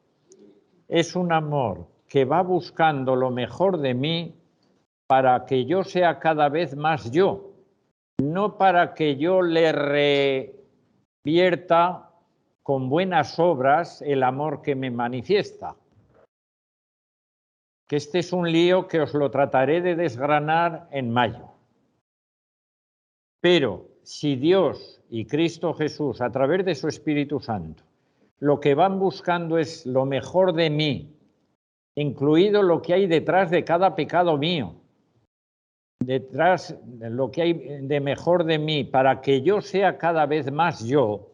es un amor que va buscando lo mejor de mí para que yo sea cada vez más yo, no para que yo le revierta con buenas obras el amor que me manifiesta. Que este es un lío que os lo trataré de desgranar en mayo. Pero si Dios y Cristo Jesús, a través de su Espíritu Santo, lo que van buscando es lo mejor de mí, incluido lo que hay detrás de cada pecado mío, detrás de lo que hay de mejor de mí, para que yo sea cada vez más yo,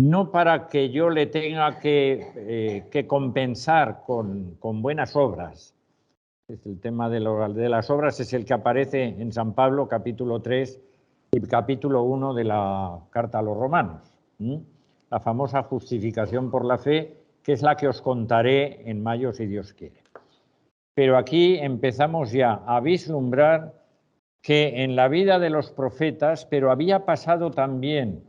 no para que yo le tenga que compensar con buenas obras. El tema de las obras es el que aparece en San Pablo, capítulo 3 y capítulo 1 de la carta a los romanos. La famosa justificación por la fe, que es la que os contaré en mayo si Dios quiere. Pero aquí empezamos ya a vislumbrar que en la vida de los profetas, pero había pasado también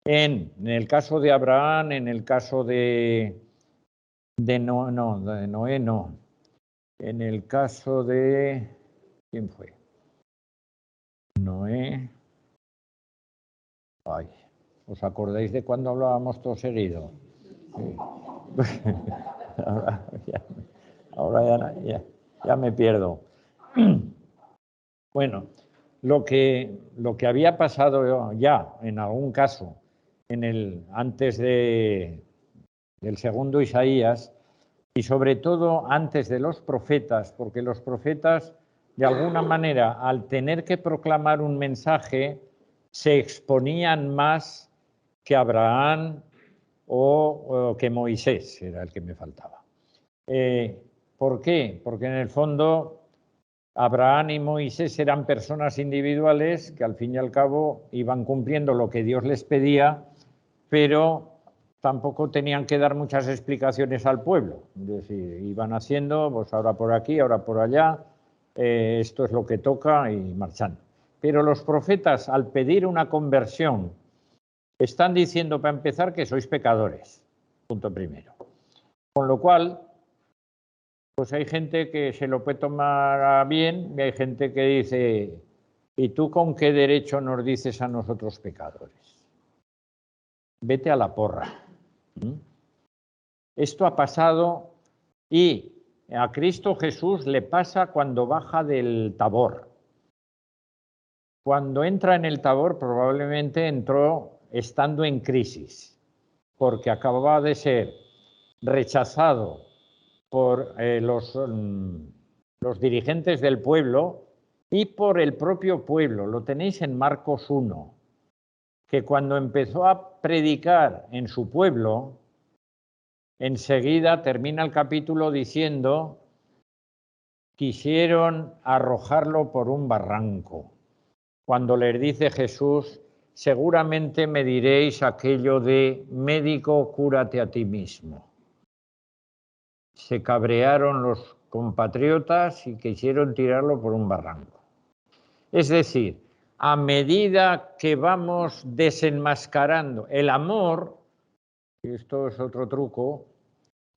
en el caso de Abraham, en el caso de Noé, no. En el caso de... ¿Quién fue? Noé. Ay, ¿os acordáis de cuando hablábamos todo seguido? Sí. ahora ya me pierdo. Bueno, lo que había pasado ya en algún caso antes del segundo Isaías, y sobre todo antes de los profetas, porque los profetas, de alguna manera, al tener que proclamar un mensaje, se exponían más que Abraham o que Moisés, era el que me faltaba. ¿Por qué? Porque en el fondo Abraham y Moisés eran personas individuales que al fin y al cabo iban cumpliendo lo que Dios les pedía, pero tampoco tenían que dar muchas explicaciones al pueblo. Es decir, iban haciendo, pues ahora por aquí, ahora por allá, esto es lo que toca y marchando. Pero los profetas, al pedir una conversión, están diciendo, para empezar, que sois pecadores. Punto primero. Con lo cual, pues hay gente que se lo puede tomar bien y hay gente que dice, ¿y tú con qué derecho nos dices a nosotros pecadores? Vete a la porra. Esto ha pasado y a Cristo Jesús le pasa cuando baja del Tabor. Cuando entra en el Tabor probablemente entró estando en crisis, porque acababa de ser rechazado por los dirigentes del pueblo y por el propio pueblo. Lo tenéis en Marcos 1, que cuando empezó a predicar en su pueblo, enseguida termina el capítulo diciendo, quisieron arrojarlo por un barranco. Cuando les dice Jesús, seguramente me diréis aquello de médico, cúrate a ti mismo. Se cabrearon los compatriotas y quisieron tirarlo por un barranco. Es decir, a medida que vamos desenmascarando el amor, y esto es otro truco,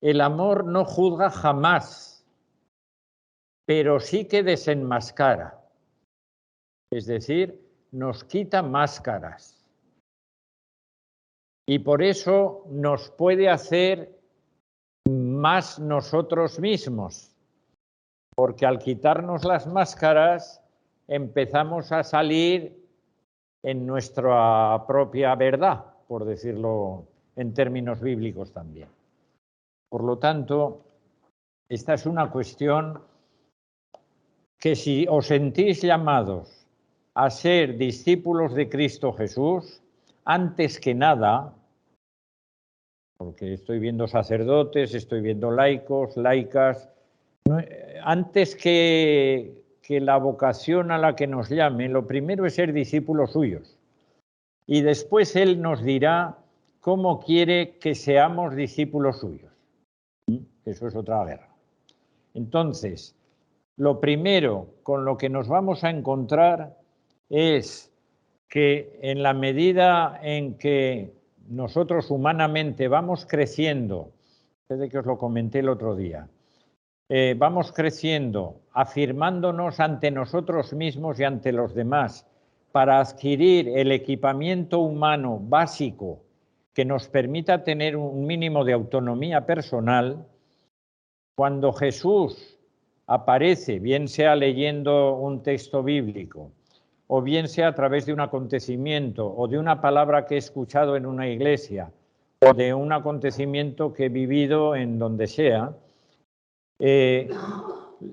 el amor no juzga jamás, pero sí que desenmascara. Es decir, nos quita máscaras. Y por eso nos puede hacer más nosotros mismos. Porque al quitarnos las máscaras, empezamos a salir en nuestra propia verdad, por decirlo en términos bíblicos también. Por lo tanto, esta es una cuestión que si os sentís llamados a ser discípulos de Cristo Jesús, antes que nada, porque estoy viendo sacerdotes, estoy viendo laicos, laicas, antes que la vocación a la que nos llame, lo primero es ser discípulos suyos. Y después Él nos dirá cómo quiere que seamos discípulos suyos. Eso es otra guerra. Entonces, lo primero con lo que nos vamos a encontrar es que en la medida en que nosotros humanamente vamos creciendo, desde que os lo comenté el otro día, vamos creciendo, afirmándonos ante nosotros mismos y ante los demás para adquirir el equipamiento humano básico que nos permita tener un mínimo de autonomía personal. Cuando Jesús aparece, bien sea leyendo un texto bíblico, o bien sea a través de un acontecimiento, o de una palabra que he escuchado en una iglesia, o de un acontecimiento que he vivido en donde sea,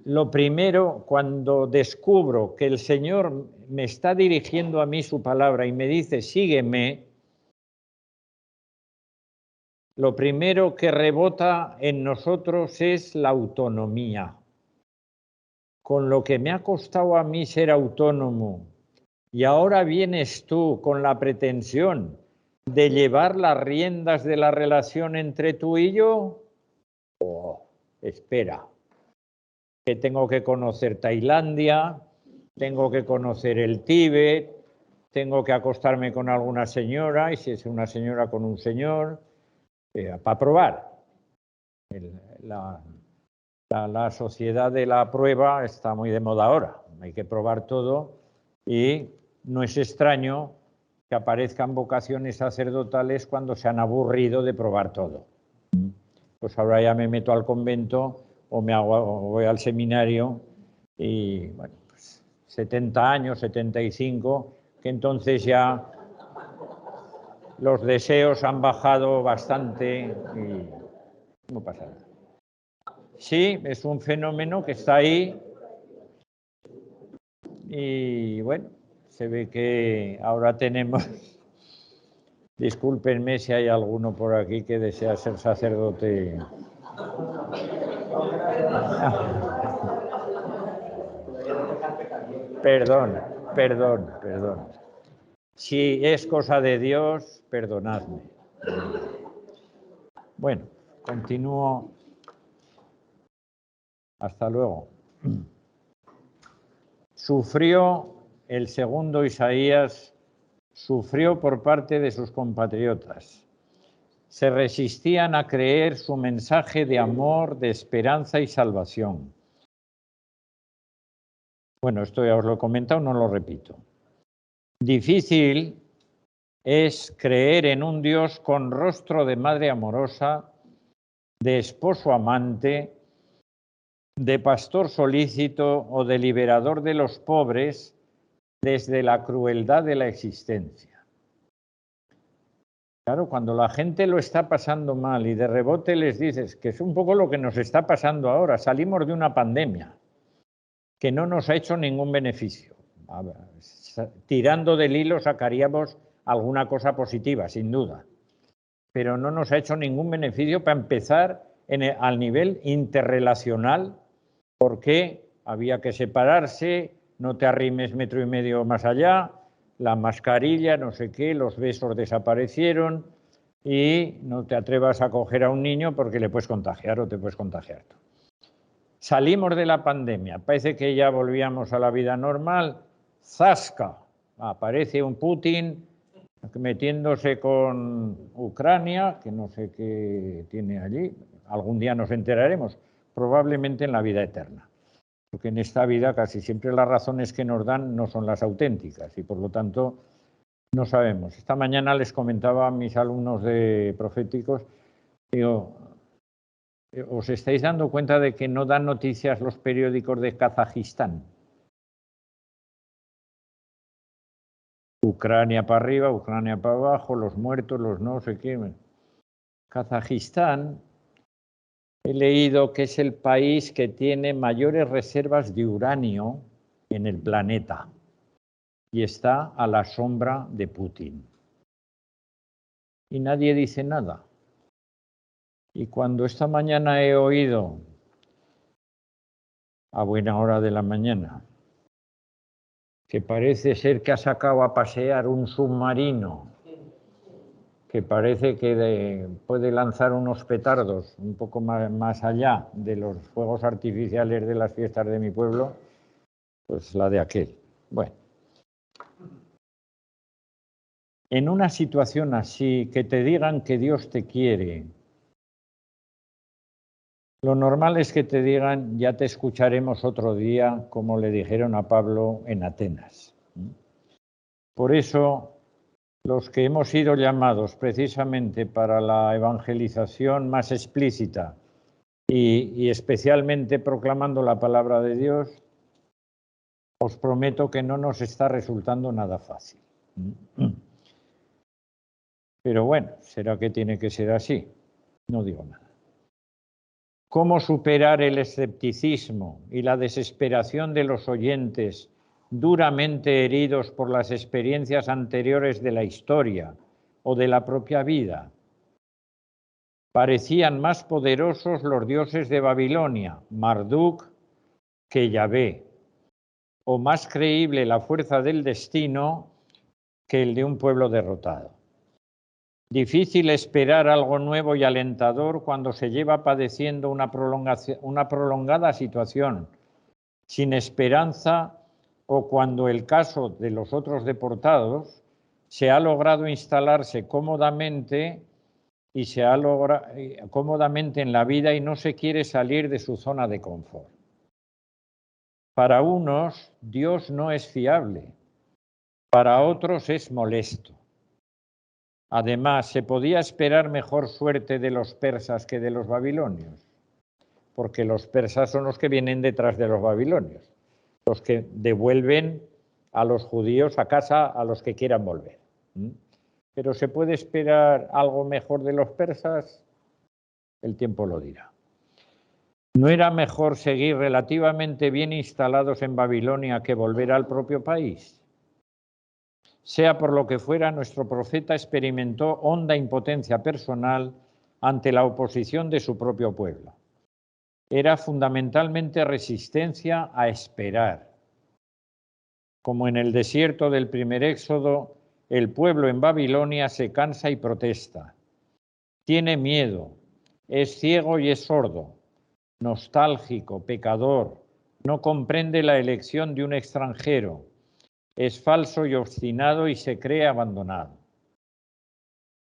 lo primero, cuando descubro que el Señor me está dirigiendo a mí su palabra y me dice, sígueme, lo primero que rebota en nosotros es la autonomía. Con lo que me ha costado a mí ser autónomo, y ahora vienes tú con la pretensión de llevar las riendas de la relación entre tú y yo, espera, que tengo que conocer Tailandia, tengo que conocer el Tíbet, tengo que acostarme con alguna señora, y si es una señora con un señor, para probar. La sociedad de la prueba está muy de moda ahora, hay que probar todo y no es extraño que aparezcan vocaciones sacerdotales cuando se han aburrido de probar todo. Pues ahora ya me meto al convento o voy al seminario y bueno, pues 70 años, 75, que entonces ya los deseos han bajado bastante y no pasa nada. Sí, es un fenómeno que está ahí y bueno, se ve que ahora tenemos, discúlpenme si hay alguno por aquí que desea ser sacerdote. Perdón. Si es cosa de Dios, perdonadme. Bueno, continúo. Hasta luego. Sufrió el segundo Isaías, sufrió por parte de sus compatriotas. Se resistían a creer su mensaje de amor, de esperanza y salvación. Bueno, esto ya os lo he comentado, no lo repito. Difícil es creer en un Dios con rostro de madre amorosa, de esposo amante, de pastor solícito o de liberador de los pobres desde la crueldad de la existencia. Claro, cuando la gente lo está pasando mal y de rebote les dices que es un poco lo que nos está pasando ahora, salimos de una pandemia que no nos ha hecho ningún beneficio. Tirando del hilo sacaríamos alguna cosa positiva, sin duda, pero no nos ha hecho ningún beneficio para empezar al nivel interrelacional, porque había que separarse, no te arrimes metro y medio más allá, la mascarilla, no sé qué, los besos desaparecieron y no te atrevas a coger a un niño porque le puedes contagiar o te puedes contagiar tú. Salimos de la pandemia, parece que ya volvíamos a la vida normal, ¡zasca! Aparece un Putin metiéndose con Ucrania, que no sé qué tiene allí, algún día nos enteraremos, probablemente en la vida eterna, porque en esta vida casi siempre las razones que nos dan no son las auténticas y por lo tanto no sabemos. Esta mañana les comentaba a mis alumnos de proféticos, digo, ¿os estáis dando cuenta de que no dan noticias los periódicos de Kazajistán? Ucrania para arriba, Ucrania para abajo, los muertos, los no sé qué. Kazajistán, he leído que es el país que tiene mayores reservas de uranio en el planeta y está a la sombra de Putin. Y nadie dice nada. Y cuando esta mañana he oído, a buena hora de la mañana, que parece ser que ha sacado a pasear un submarino que parece que puede lanzar unos petardos un poco más allá de los fuegos artificiales de las fiestas de mi pueblo, pues la de aquel. Bueno, en una situación así, que te digan que Dios te quiere, lo normal es que te digan, ya te escucharemos otro día, como le dijeron a Pablo en Atenas. Por eso, los que hemos sido llamados precisamente para la evangelización más explícita y especialmente proclamando la palabra de Dios, os prometo que no nos está resultando nada fácil. Pero bueno, será que tiene que ser así. No digo nada. ¿Cómo superar el escepticismo y la desesperación de los oyentes duramente heridos por las experiencias anteriores de la historia o de la propia vida? Parecían más poderosos los dioses de Babilonia, Marduk, que Yahvé, o más creíble la fuerza del destino que el de un pueblo derrotado. Difícil esperar algo nuevo y alentador cuando se lleva padeciendo una prolongada situación sin esperanza, o cuando el caso de los otros deportados se ha logrado instalarse cómodamente y se ha logrado cómodamente en la vida y no se quiere salir de su zona de confort. Para unos, Dios no es fiable, para otros es molesto. Además, ¿se podía esperar mejor suerte de los persas que de los babilonios? Porque los persas son los que vienen detrás de los babilonios, los que devuelven a los judíos a casa a los que quieran volver. Pero ¿se puede esperar algo mejor de los persas? El tiempo lo dirá. ¿No era mejor seguir relativamente bien instalados en Babilonia que volver al propio país? Sea por lo que fuera, nuestro profeta experimentó honda impotencia personal ante la oposición de su propio pueblo. Era fundamentalmente resistencia a esperar. Como en el desierto del primer éxodo, el pueblo en Babilonia se cansa y protesta. Tiene miedo, es ciego y es sordo, nostálgico, pecador, no comprende la elección de un extranjero, es falso y obstinado y se cree abandonado.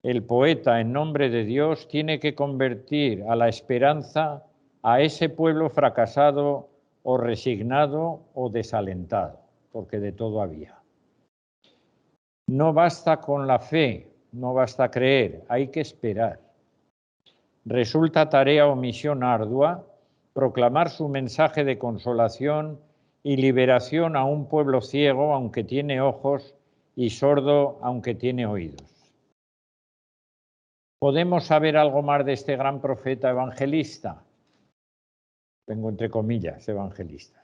El poeta, en nombre de Dios, tiene que convertir a la esperanza a ese pueblo fracasado o resignado o desalentado, porque de todo había. No basta con la fe, no basta creer, hay que esperar. Resulta tarea o misión ardua proclamar su mensaje de consolación y liberación a un pueblo ciego, aunque tiene ojos, y sordo, aunque tiene oídos. ¿Podemos saber algo más de este gran profeta evangelista? Tengo entre comillas, evangelista.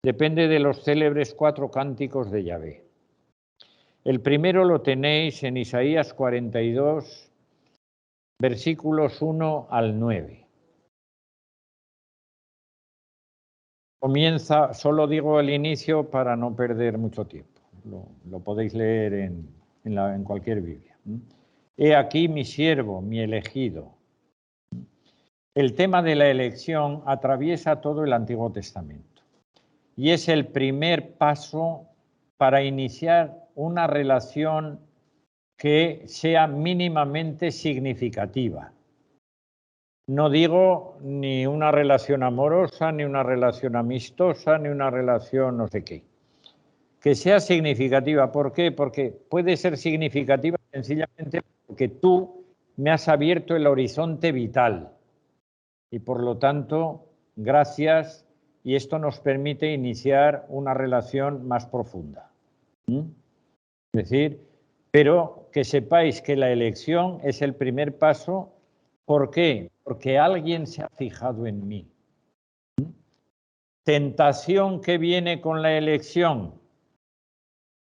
Depende de los célebres 4 cánticos de Yahvé. El primero lo tenéis en Isaías 42, versículos 1 al 9. Comienza, solo digo el inicio para no perder mucho tiempo. Lo podéis leer en cualquier Biblia. He aquí mi siervo, mi elegido. El tema de la elección atraviesa todo el Antiguo Testamento y es el primer paso para iniciar una relación que sea mínimamente significativa. No digo ni una relación amorosa, ni una relación amistosa, ni una relación no sé qué. Que sea significativa. ¿Por qué? Porque puede ser significativa sencillamente porque tú me has abierto el horizonte vital. Y por lo tanto, gracias, y esto nos permite iniciar una relación más profunda. Es decir, pero que sepáis que la elección es el primer paso. ¿Por qué? Porque alguien se ha fijado en mí. Tentación que viene con la elección.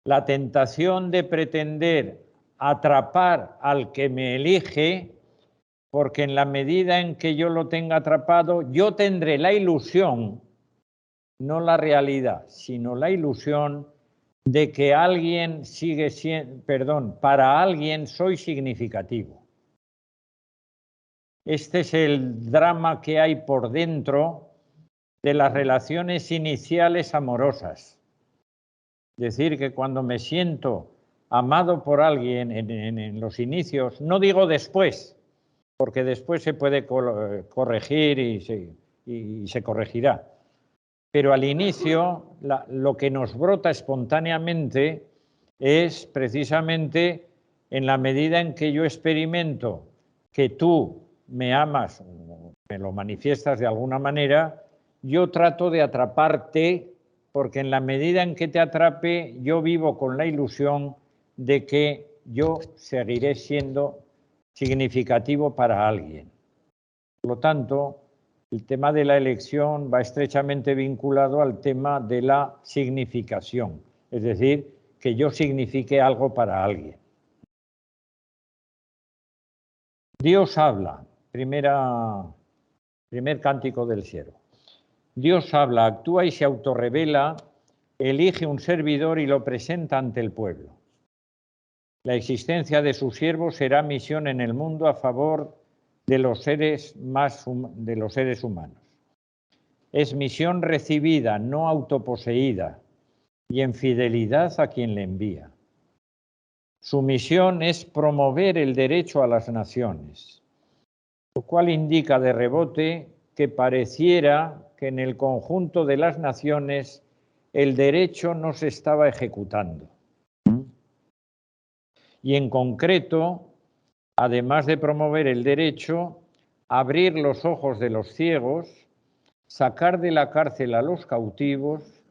La tentación de pretender atrapar al que me elige, porque en la medida en que yo lo tenga atrapado, yo tendré la ilusión, no la realidad, sino la ilusión de que alguien sigue siendo, para alguien soy significativo. Este es el drama que hay por dentro de las relaciones iniciales amorosas. Es decir, que cuando me siento amado por alguien en los inicios, no digo después, porque después se puede corregir y se corregirá. Pero al inicio, lo que nos brota espontáneamente es precisamente en la medida en que yo experimento que tú me amas, o me lo manifiestas de alguna manera, yo trato de atraparte, porque en la medida en que te atrape, yo vivo con la ilusión de que yo seguiré siendo significativo para alguien. Por lo tanto, el tema de la elección va estrechamente vinculado al tema de la significación, es decir, que yo signifique algo para alguien. Dios habla, primer cántico del siervo. Dios habla, actúa y se autorrevela, elige un servidor y lo presenta ante el pueblo. La existencia de su siervo será misión en el mundo a favor de los seres humanos. Es misión recibida, no autoposeída, y en fidelidad a quien le envía. Su misión es promover el derecho a las naciones, lo cual indica de rebote que pareciera que en el conjunto de las naciones el derecho no se estaba ejecutando. Y en concreto, además de promover el derecho, abrir los ojos de los ciegos, sacar de la cárcel a los cautivos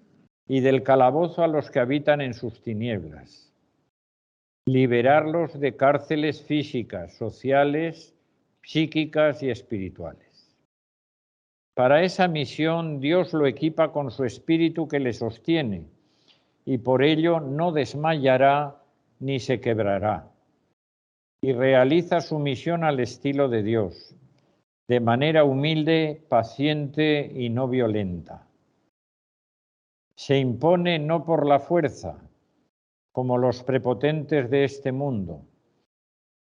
y del calabozo a los que habitan en sus tinieblas, liberarlos de cárceles físicas, sociales, psíquicas y espirituales. Para esa misión Dios lo equipa con su espíritu que le sostiene y por ello no desmayará ni se quebrará. Y realiza su misión al estilo de Dios, de manera humilde, paciente y no violenta. Se impone no por la fuerza, como los prepotentes de este mundo,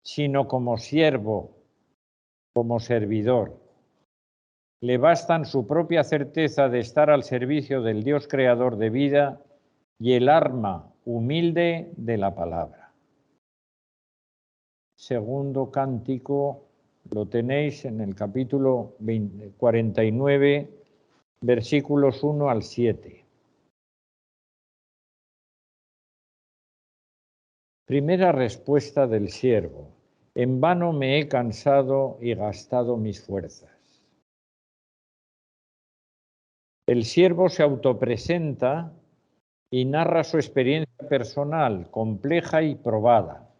sino como siervo, como servidor. Le bastan su propia certeza de estar al servicio del Dios creador de vida y el arma humilde de la palabra. Segundo cántico lo tenéis en el capítulo 49, versículos 1 al 7. Primera respuesta del siervo. En vano me he cansado y gastado mis fuerzas. El siervo se autopresenta y narra su experiencia personal, compleja y probada.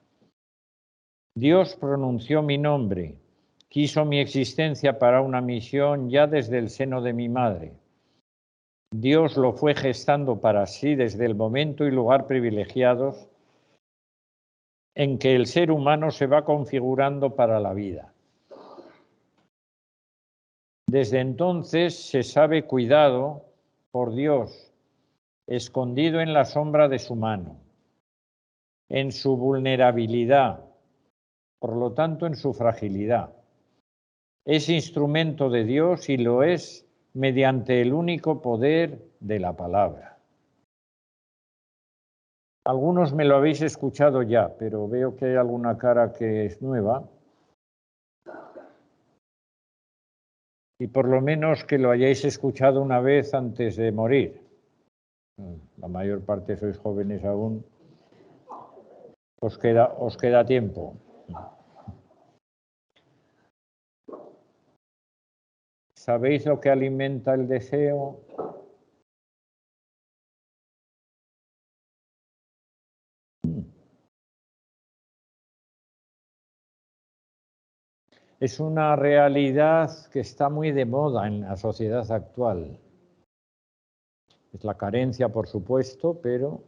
Dios pronunció mi nombre, quiso mi existencia para una misión ya desde el seno de mi madre. Dios lo fue gestando para sí desde el momento y lugar privilegiados en que el ser humano se va configurando para la vida. Desde entonces se sabe cuidado por Dios, escondido en la sombra de su mano, en su vulnerabilidad, por lo tanto en su fragilidad. Es instrumento de Dios y lo es mediante el único poder de la palabra. Algunos me lo habéis escuchado ya, pero veo que hay alguna cara que es nueva. Y por lo menos que lo hayáis escuchado una vez antes de morir. La mayor parte sois jóvenes aún. Os queda tiempo. ¿Sabéis lo que alimenta el deseo? Es una realidad que está muy de moda en la sociedad actual. Es la carencia, por supuesto, pero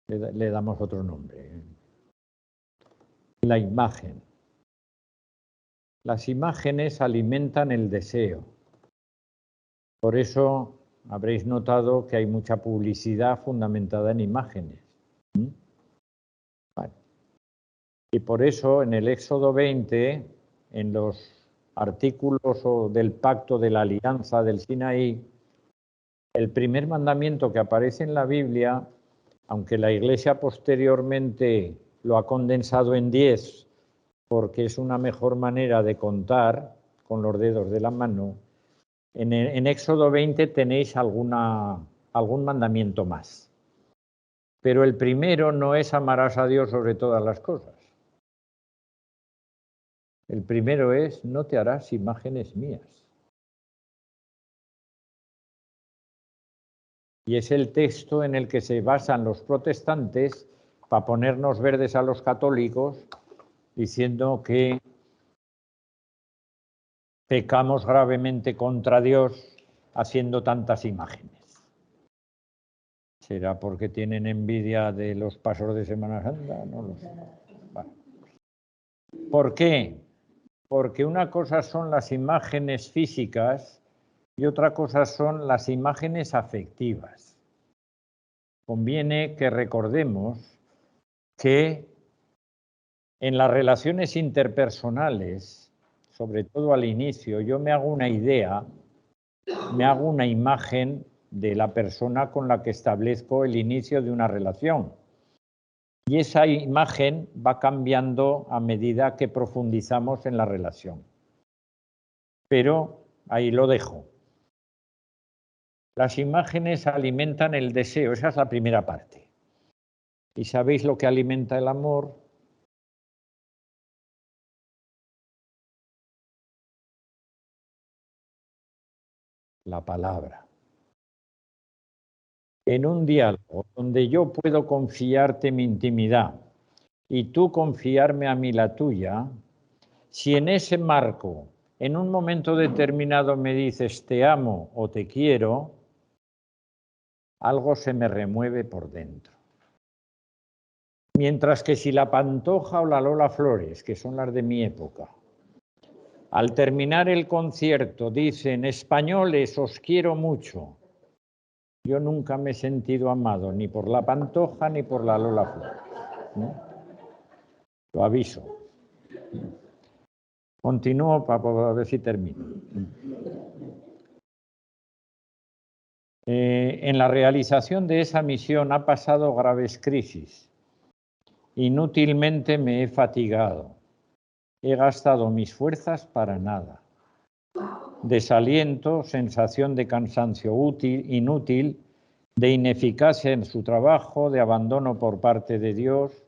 le damos otro nombre. La imagen. Las imágenes alimentan el deseo. Por eso habréis notado que hay mucha publicidad fundamentada en imágenes. Bueno. Y por eso en el Éxodo 20, en los artículos del pacto de la alianza del Sinaí, el primer mandamiento que aparece en la Biblia, aunque la Iglesia posteriormente lo ha condensado en 10, porque es una mejor manera de contar con los dedos de la mano, en Éxodo 20 tenéis algún mandamiento más. Pero el primero no es amarás a Dios sobre todas las cosas. El primero es no te harás imágenes mías. Y es el texto en el que se basan los protestantes para ponernos verdes a los católicos, diciendo que pecamos gravemente contra Dios haciendo tantas imágenes. ¿Será porque tienen envidia de los pasos de Semana Santa? No lo sé. Vale. ¿Por qué? Porque una cosa son las imágenes físicas y otra cosa son las imágenes afectivas. Conviene que recordemos que en las relaciones interpersonales, sobre todo al inicio, yo me hago una idea, me hago una imagen de la persona con la que establezco el inicio de una relación. Y esa imagen va cambiando a medida que profundizamos en la relación. Pero ahí lo dejo. Las imágenes alimentan el deseo, esa es la primera parte. ¿Y sabéis lo que alimenta el amor? La palabra. En un diálogo donde yo puedo confiarte mi intimidad y tú confiarme a mí la tuya, si en ese marco, en un momento determinado me dices te amo o te quiero, algo se me remueve por dentro. Mientras que si la Pantoja o la Lola Flores, que son las de mi época, al terminar el concierto dicen españoles os quiero mucho, yo nunca me he sentido amado ni por la Pantoja ni por la Lola Flores, ¿no? Lo aviso. Continúo para ver si termino. En la realización de esa misión ha pasado graves crisis. Inútilmente me he fatigado. He gastado mis fuerzas para nada. Desaliento, sensación de cansancio inútil, de ineficacia en su trabajo, de abandono por parte de Dios,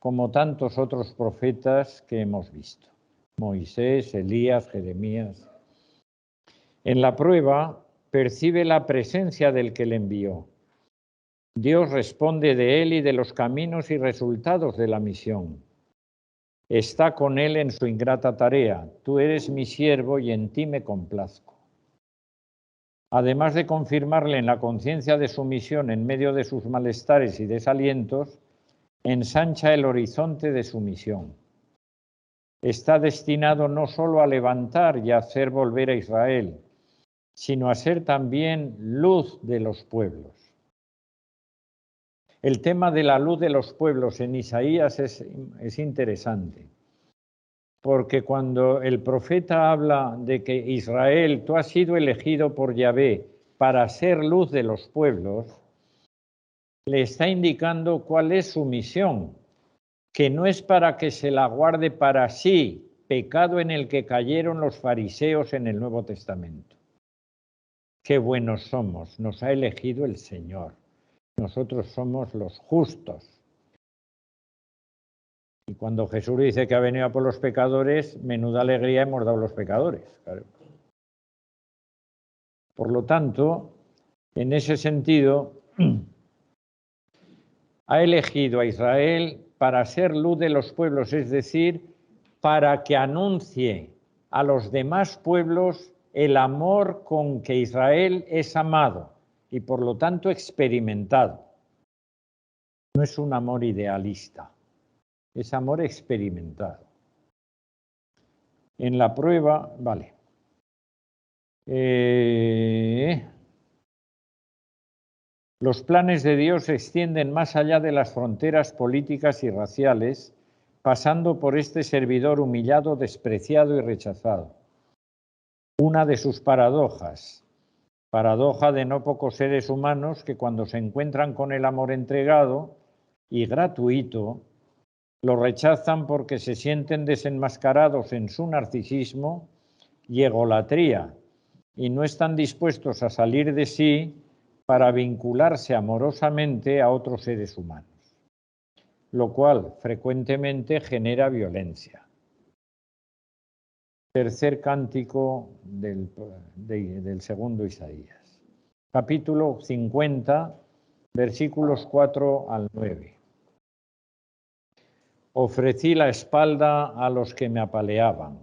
como tantos otros profetas que hemos visto. Moisés, Elías, Jeremías. En la prueba percibe la presencia del que le envió. Dios responde de él y de los caminos y resultados de la misión. Está con él en su ingrata tarea. Tú eres mi siervo y en ti me complazco. Además de confirmarle en la conciencia de su misión en medio de sus malestares y desalientos, ensancha el horizonte de su misión. Está destinado no solo a levantar y a hacer volver a Israel, sino a ser también luz de los pueblos. El tema de la luz de los pueblos en Isaías es interesante, porque cuando el profeta habla de que Israel, tú has sido elegido por Yahvé para ser luz de los pueblos, le está indicando cuál es su misión, que no es para que se la guarde para sí, pecado en el que cayeron los fariseos en el Nuevo Testamento. Qué buenos somos, nos ha elegido el Señor. Nosotros somos los justos. Y cuando Jesús dice que ha venido a por los pecadores, menuda alegría hemos dado los pecadores. Claro. Por lo tanto, en ese sentido, ha elegido a Israel para ser luz de los pueblos, es decir, para que anuncie a los demás pueblos el amor con que Israel es amado y por lo tanto experimentado. No es un amor idealista, es amor experimentado. En la prueba, vale. Los planes de Dios se extienden más allá de las fronteras políticas y raciales, pasando por este servidor humillado, despreciado y rechazado. Una de sus paradojas, paradoja de no pocos seres humanos que cuando se encuentran con el amor entregado y gratuito, lo rechazan porque se sienten desenmascarados en su narcisismo y egolatría y no están dispuestos a salir de sí para vincularse amorosamente a otros seres humanos, lo cual frecuentemente genera violencia. Tercer cántico del segundo Isaías, capítulo 50, versículos 4 al 9. Ofrecí la espalda a los que me apaleaban.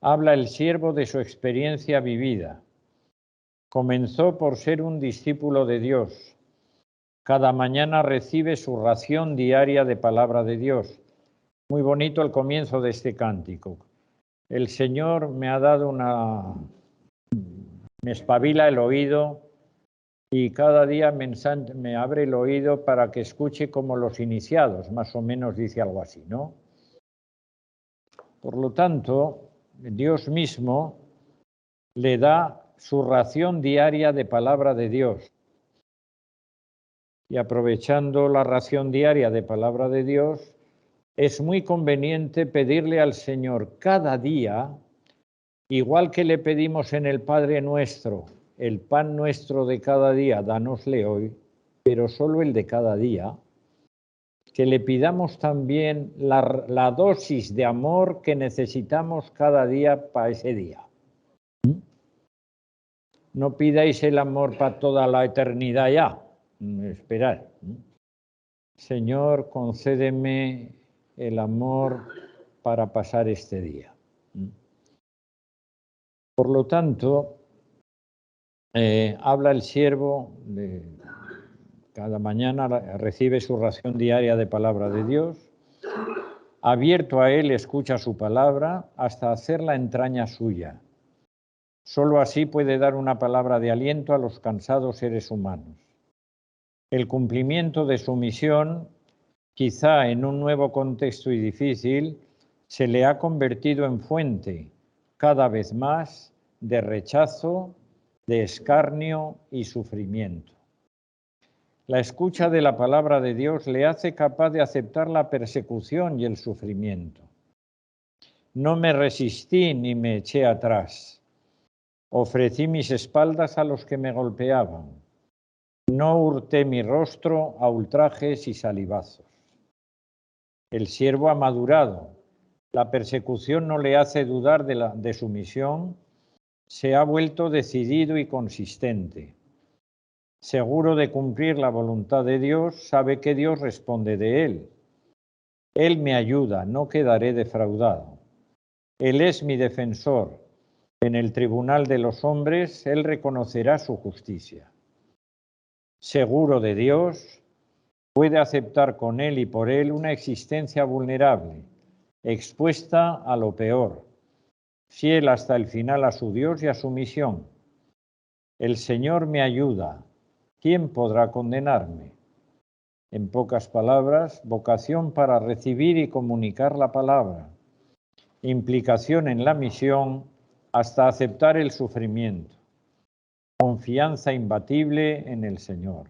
Habla el siervo de su experiencia vivida. Comenzó por ser un discípulo de Dios. Cada mañana recibe su ración diaria de palabra de Dios. Muy bonito el comienzo de este cántico. El Señor me ha dado me espabila el oído y cada día me abre el oído para que escuche como los iniciados, más o menos dice algo así, ¿no? Por lo tanto, Dios mismo le da su ración diaria de palabra de Dios. Y aprovechando la ración diaria de palabra de Dios, es muy conveniente pedirle al Señor cada día, igual que le pedimos en el Padre Nuestro, el pan nuestro de cada día, dánosle hoy, pero solo el de cada día, que le pidamos también la dosis de amor que necesitamos cada día para ese día. No pidáis el amor para toda la eternidad ya. Esperad. Señor, concédeme el amor para pasar este día. Por lo tanto, habla el siervo, cada mañana recibe su ración diaria de palabra de Dios, abierto a él escucha su palabra hasta hacerla entraña suya. Solo así puede dar una palabra de aliento a los cansados seres humanos. El cumplimiento de su misión, quizá en un nuevo contexto y difícil, se le ha convertido en fuente, cada vez más, de rechazo, de escarnio y sufrimiento. La escucha de la palabra de Dios le hace capaz de aceptar la persecución y el sufrimiento. No me resistí ni me eché atrás. Ofrecí mis espaldas a los que me golpeaban. No hurté mi rostro a ultrajes y salivazos. El siervo ha madurado. La persecución no le hace dudar de su misión. Se ha vuelto decidido y consistente. Seguro de cumplir la voluntad de Dios, sabe que Dios responde de él. Él me ayuda, no quedaré defraudado. Él es mi defensor. En el tribunal de los hombres, Él reconocerá su justicia. Seguro de Dios, puede aceptar con Él y por Él una existencia vulnerable, expuesta a lo peor, fiel hasta el final a su Dios y a su misión. El Señor me ayuda. ¿Quién podrá condenarme? En pocas palabras, vocación para recibir y comunicar la palabra, implicación en la misión hasta aceptar el sufrimiento, confianza imbatible en el Señor.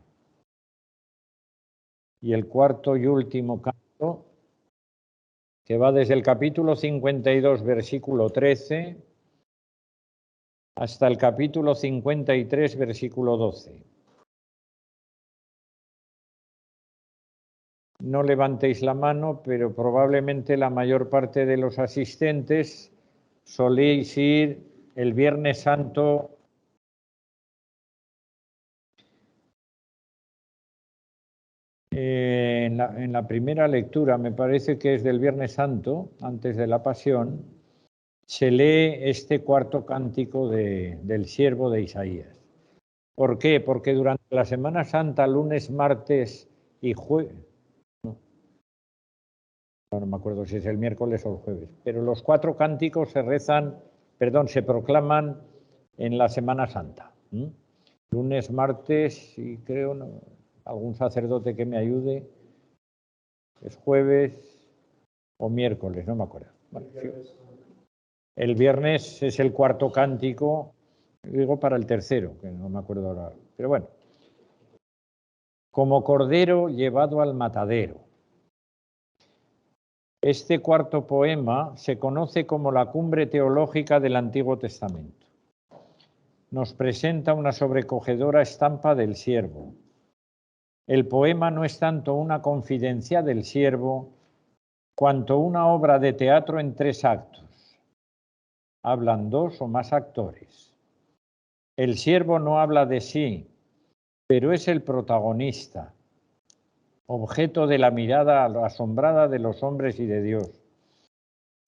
Y el cuarto y último canto, que va desde el capítulo 52, versículo 13, hasta el capítulo 53, versículo 12. No levantéis la mano, pero probablemente la mayor parte de los asistentes soléis ir el Viernes Santo En la primera lectura, me parece que es del Viernes Santo, antes de la Pasión, se lee este cuarto cántico del siervo de Isaías. ¿Por qué? Porque durante la Semana Santa, lunes, martes y jueves, no me acuerdo si es el miércoles o el jueves, pero los 4 cánticos se proclaman en la Semana Santa. Lunes, martes y creo, algún sacerdote que me ayude, es jueves o miércoles, no me acuerdo. Bueno, sí. El viernes es el cuarto cántico, digo para el tercero, que no me acuerdo ahora, pero bueno. Como cordero llevado al matadero. Este cuarto poema se conoce como la cumbre teológica del Antiguo Testamento. Nos presenta una sobrecogedora estampa del siervo. El poema no es tanto una confidencia del siervo, cuanto una obra de teatro en 3 actos. Hablan 2 o más actores. El siervo no habla de sí, pero es el protagonista, objeto de la mirada asombrada de los hombres y de Dios.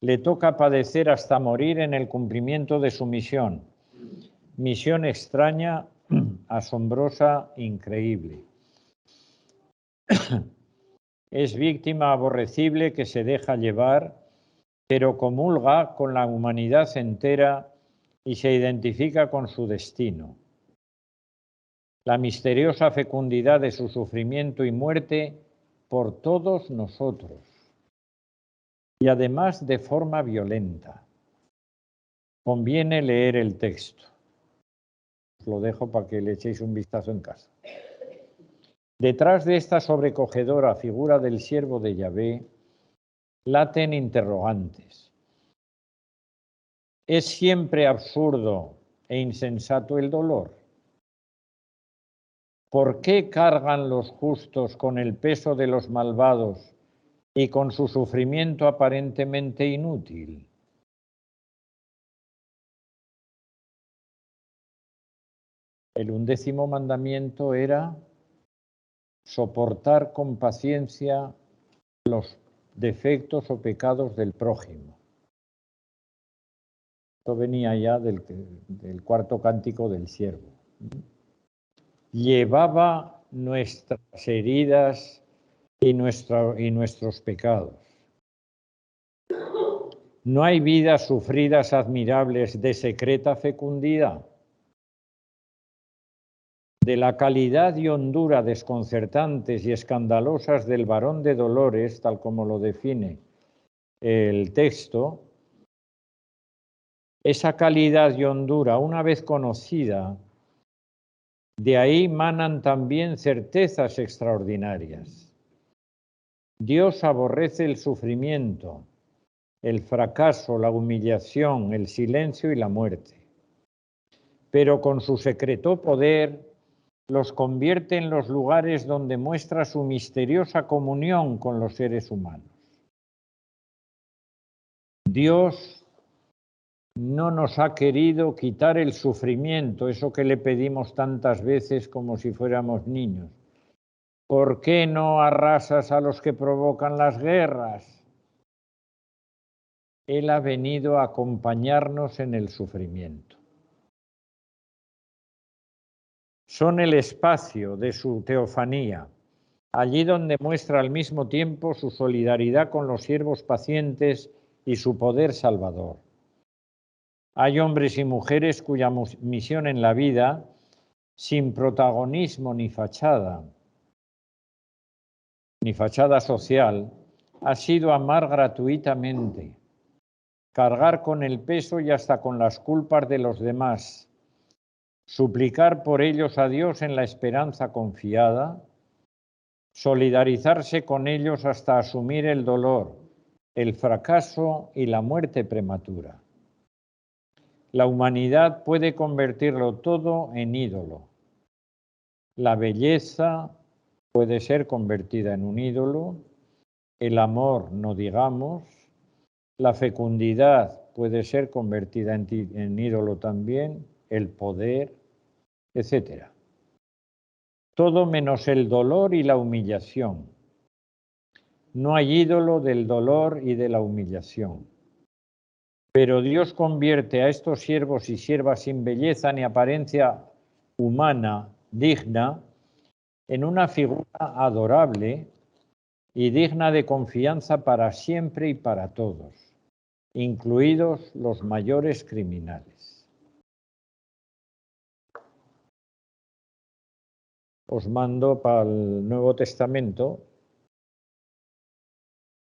Le toca padecer hasta morir en el cumplimiento de su misión. Misión extraña, asombrosa, increíble. Es víctima aborrecible que se deja llevar, pero comulga con la humanidad entera y se identifica con su destino. La misteriosa fecundidad de su sufrimiento y muerte por todos nosotros, y además de forma violenta. Conviene leer el texto. Os lo dejo para que le echéis un vistazo en casa. Detrás de esta sobrecogedora figura del siervo de Yahvé, laten interrogantes. ¿Es siempre absurdo e insensato el dolor? ¿Por qué cargan los justos con el peso de los malvados y con su sufrimiento aparentemente inútil? El 11º mandamiento era soportar con paciencia los defectos o pecados del prójimo. Esto venía ya del cuarto cántico del siervo. Llevaba nuestras heridas y nuestros pecados. ¿No hay vidas sufridas admirables de secreta fecundidad? De la calidad y hondura desconcertantes y escandalosas del varón de dolores, tal como lo define el texto, esa calidad y hondura, una vez conocida, de ahí manan también certezas extraordinarias. Dios aborrece el sufrimiento, el fracaso, la humillación, el silencio y la muerte. Pero con su secreto poder los convierte en los lugares donde muestra su misteriosa comunión con los seres humanos. Dios no nos ha querido quitar el sufrimiento, eso que le pedimos tantas veces como si fuéramos niños. ¿Por qué no arrasas a los que provocan las guerras? Él ha venido a acompañarnos en el sufrimiento. Son el espacio de su teofanía, allí donde muestra al mismo tiempo su solidaridad con los siervos pacientes y su poder salvador. Hay hombres y mujeres cuya misión en la vida, sin protagonismo ni fachada social, ha sido amar gratuitamente, cargar con el peso y hasta con las culpas de los demás, suplicar por ellos a Dios en la esperanza confiada, solidarizarse con ellos hasta asumir el dolor, el fracaso y la muerte prematura. La humanidad puede convertirlo todo en ídolo. La belleza puede ser convertida en un ídolo, el amor, no digamos, la fecundidad puede ser convertida en ídolo también, el poder, etc. todo menos el dolor y la humillación. No hay ídolo del dolor y de la humillación. Pero Dios convierte a estos siervos y siervas sin belleza ni apariencia humana digna en una figura adorable y digna de confianza para siempre y para todos, incluidos los mayores criminales. Os mando para el Nuevo Testamento: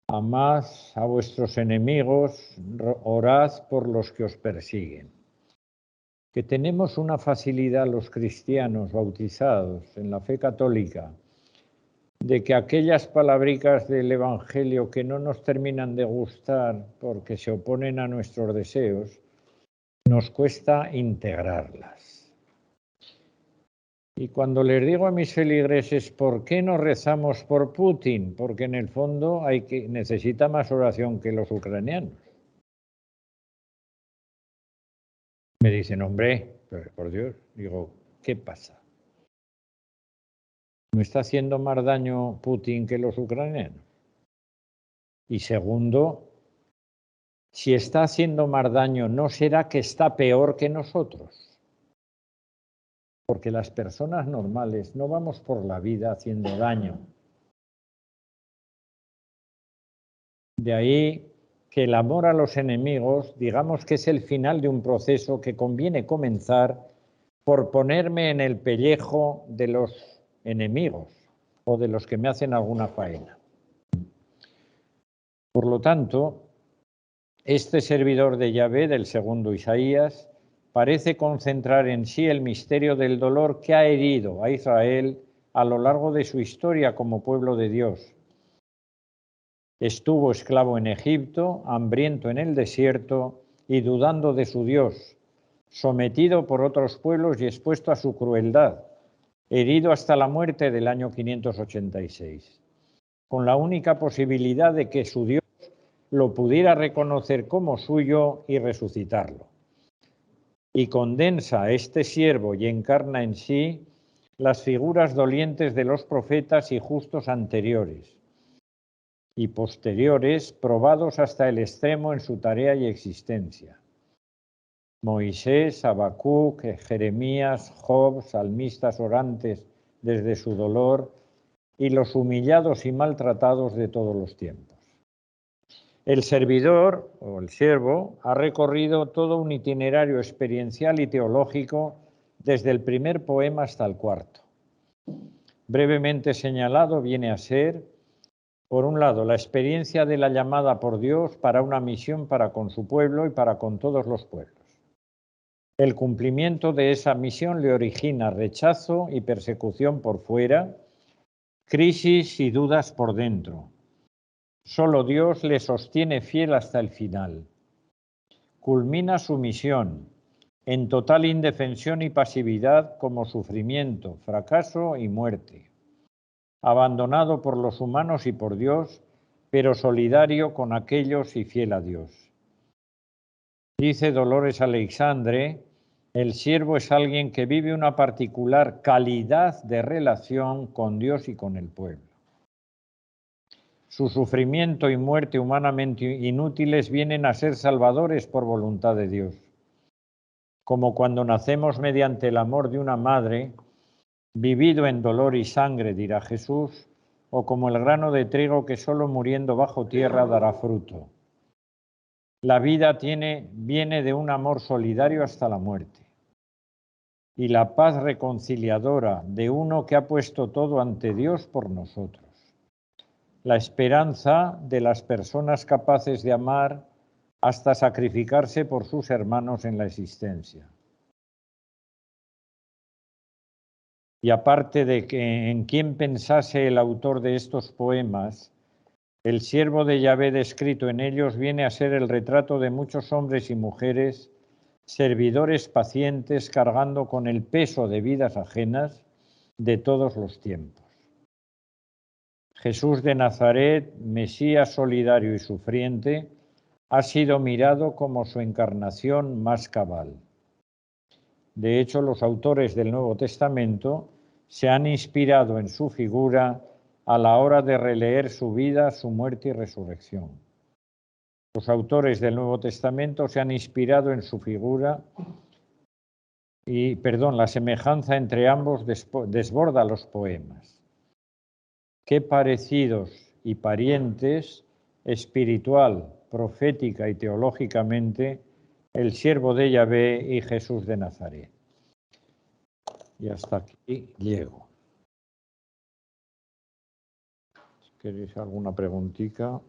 amad a vuestros enemigos, orad por los que os persiguen. Que tenemos una facilidad los cristianos bautizados en la fe católica de que aquellas palabricas del Evangelio que no nos terminan de gustar porque se oponen a nuestros deseos, nos cuesta integrarlas. Y cuando les digo a mis feligreses, ¿por qué no rezamos por Putin? Porque en el fondo necesita más oración que los ucranianos. Me dicen, hombre, pero por Dios, digo, ¿qué pasa? ¿No está haciendo más daño Putin que los ucranianos? Y segundo, si está haciendo más daño, ¿no será que está peor que nosotros? Porque las personas normales no vamos por la vida haciendo daño. De ahí que el amor a los enemigos, digamos que es el final de un proceso que conviene comenzar por ponerme en el pellejo de los enemigos o de los que me hacen alguna faena. Por lo tanto, este servidor de Yahvé del segundo Isaías parece concentrar en sí el misterio del dolor que ha herido a Israel a lo largo de su historia como pueblo de Dios. Estuvo esclavo en Egipto, hambriento en el desierto y dudando de su Dios, sometido por otros pueblos y expuesto a su crueldad, herido hasta la muerte del año 586, con la única posibilidad de que su Dios lo pudiera reconocer como suyo y resucitarlo. Y condensa a este siervo y encarna en sí las figuras dolientes de los profetas y justos anteriores y posteriores, probados hasta el extremo en su tarea y existencia. Moisés, Habacuc, Jeremías, Job, salmistas orantes desde su dolor y los humillados y maltratados de todos los tiempos. El servidor, o el siervo, ha recorrido todo un itinerario experiencial y teológico desde el primer poema hasta el cuarto. Brevemente señalado viene a ser, por un lado, la experiencia de la llamada por Dios para una misión para con su pueblo y para con todos los pueblos. El cumplimiento de esa misión le origina rechazo y persecución por fuera, crisis y dudas por dentro. Solo Dios le sostiene fiel hasta el final. Culmina su misión en total indefensión y pasividad como sufrimiento, fracaso y muerte. Abandonado por los humanos y por Dios, pero solidario con aquellos y fiel a Dios. Dice Dolores Aleixandre, el siervo es alguien que vive una particular calidad de relación con Dios y con el pueblo. Su sufrimiento y muerte humanamente inútiles vienen a ser salvadores por voluntad de Dios. Como cuando nacemos mediante el amor de una madre, vivido en dolor y sangre, dirá Jesús, o como el grano de trigo que solo muriendo bajo tierra dará fruto. La vida viene de un amor solidario hasta la muerte. Y la paz reconciliadora de uno que ha puesto todo ante Dios por nosotros. La esperanza de las personas capaces de amar hasta sacrificarse por sus hermanos en la existencia. Y aparte de que en quien pensase el autor de estos poemas, el siervo de Yahvé descrito en ellos viene a ser el retrato de muchos hombres y mujeres, servidores pacientes cargando con el peso de vidas ajenas de todos los tiempos. Jesús de Nazaret, Mesías solidario y sufriente, ha sido mirado como su encarnación más cabal. De hecho, los autores del Nuevo Testamento se han inspirado en su figura a la hora de releer su vida, su muerte y resurrección. Los autores del Nuevo Testamento se han inspirado en su figura y, la semejanza entre ambos desborda los poemas. Qué parecidos y parientes, espiritual, profética y teológicamente, el siervo de Yahvé y Jesús de Nazaret. Y hasta aquí llego. Si queréis alguna preguntita.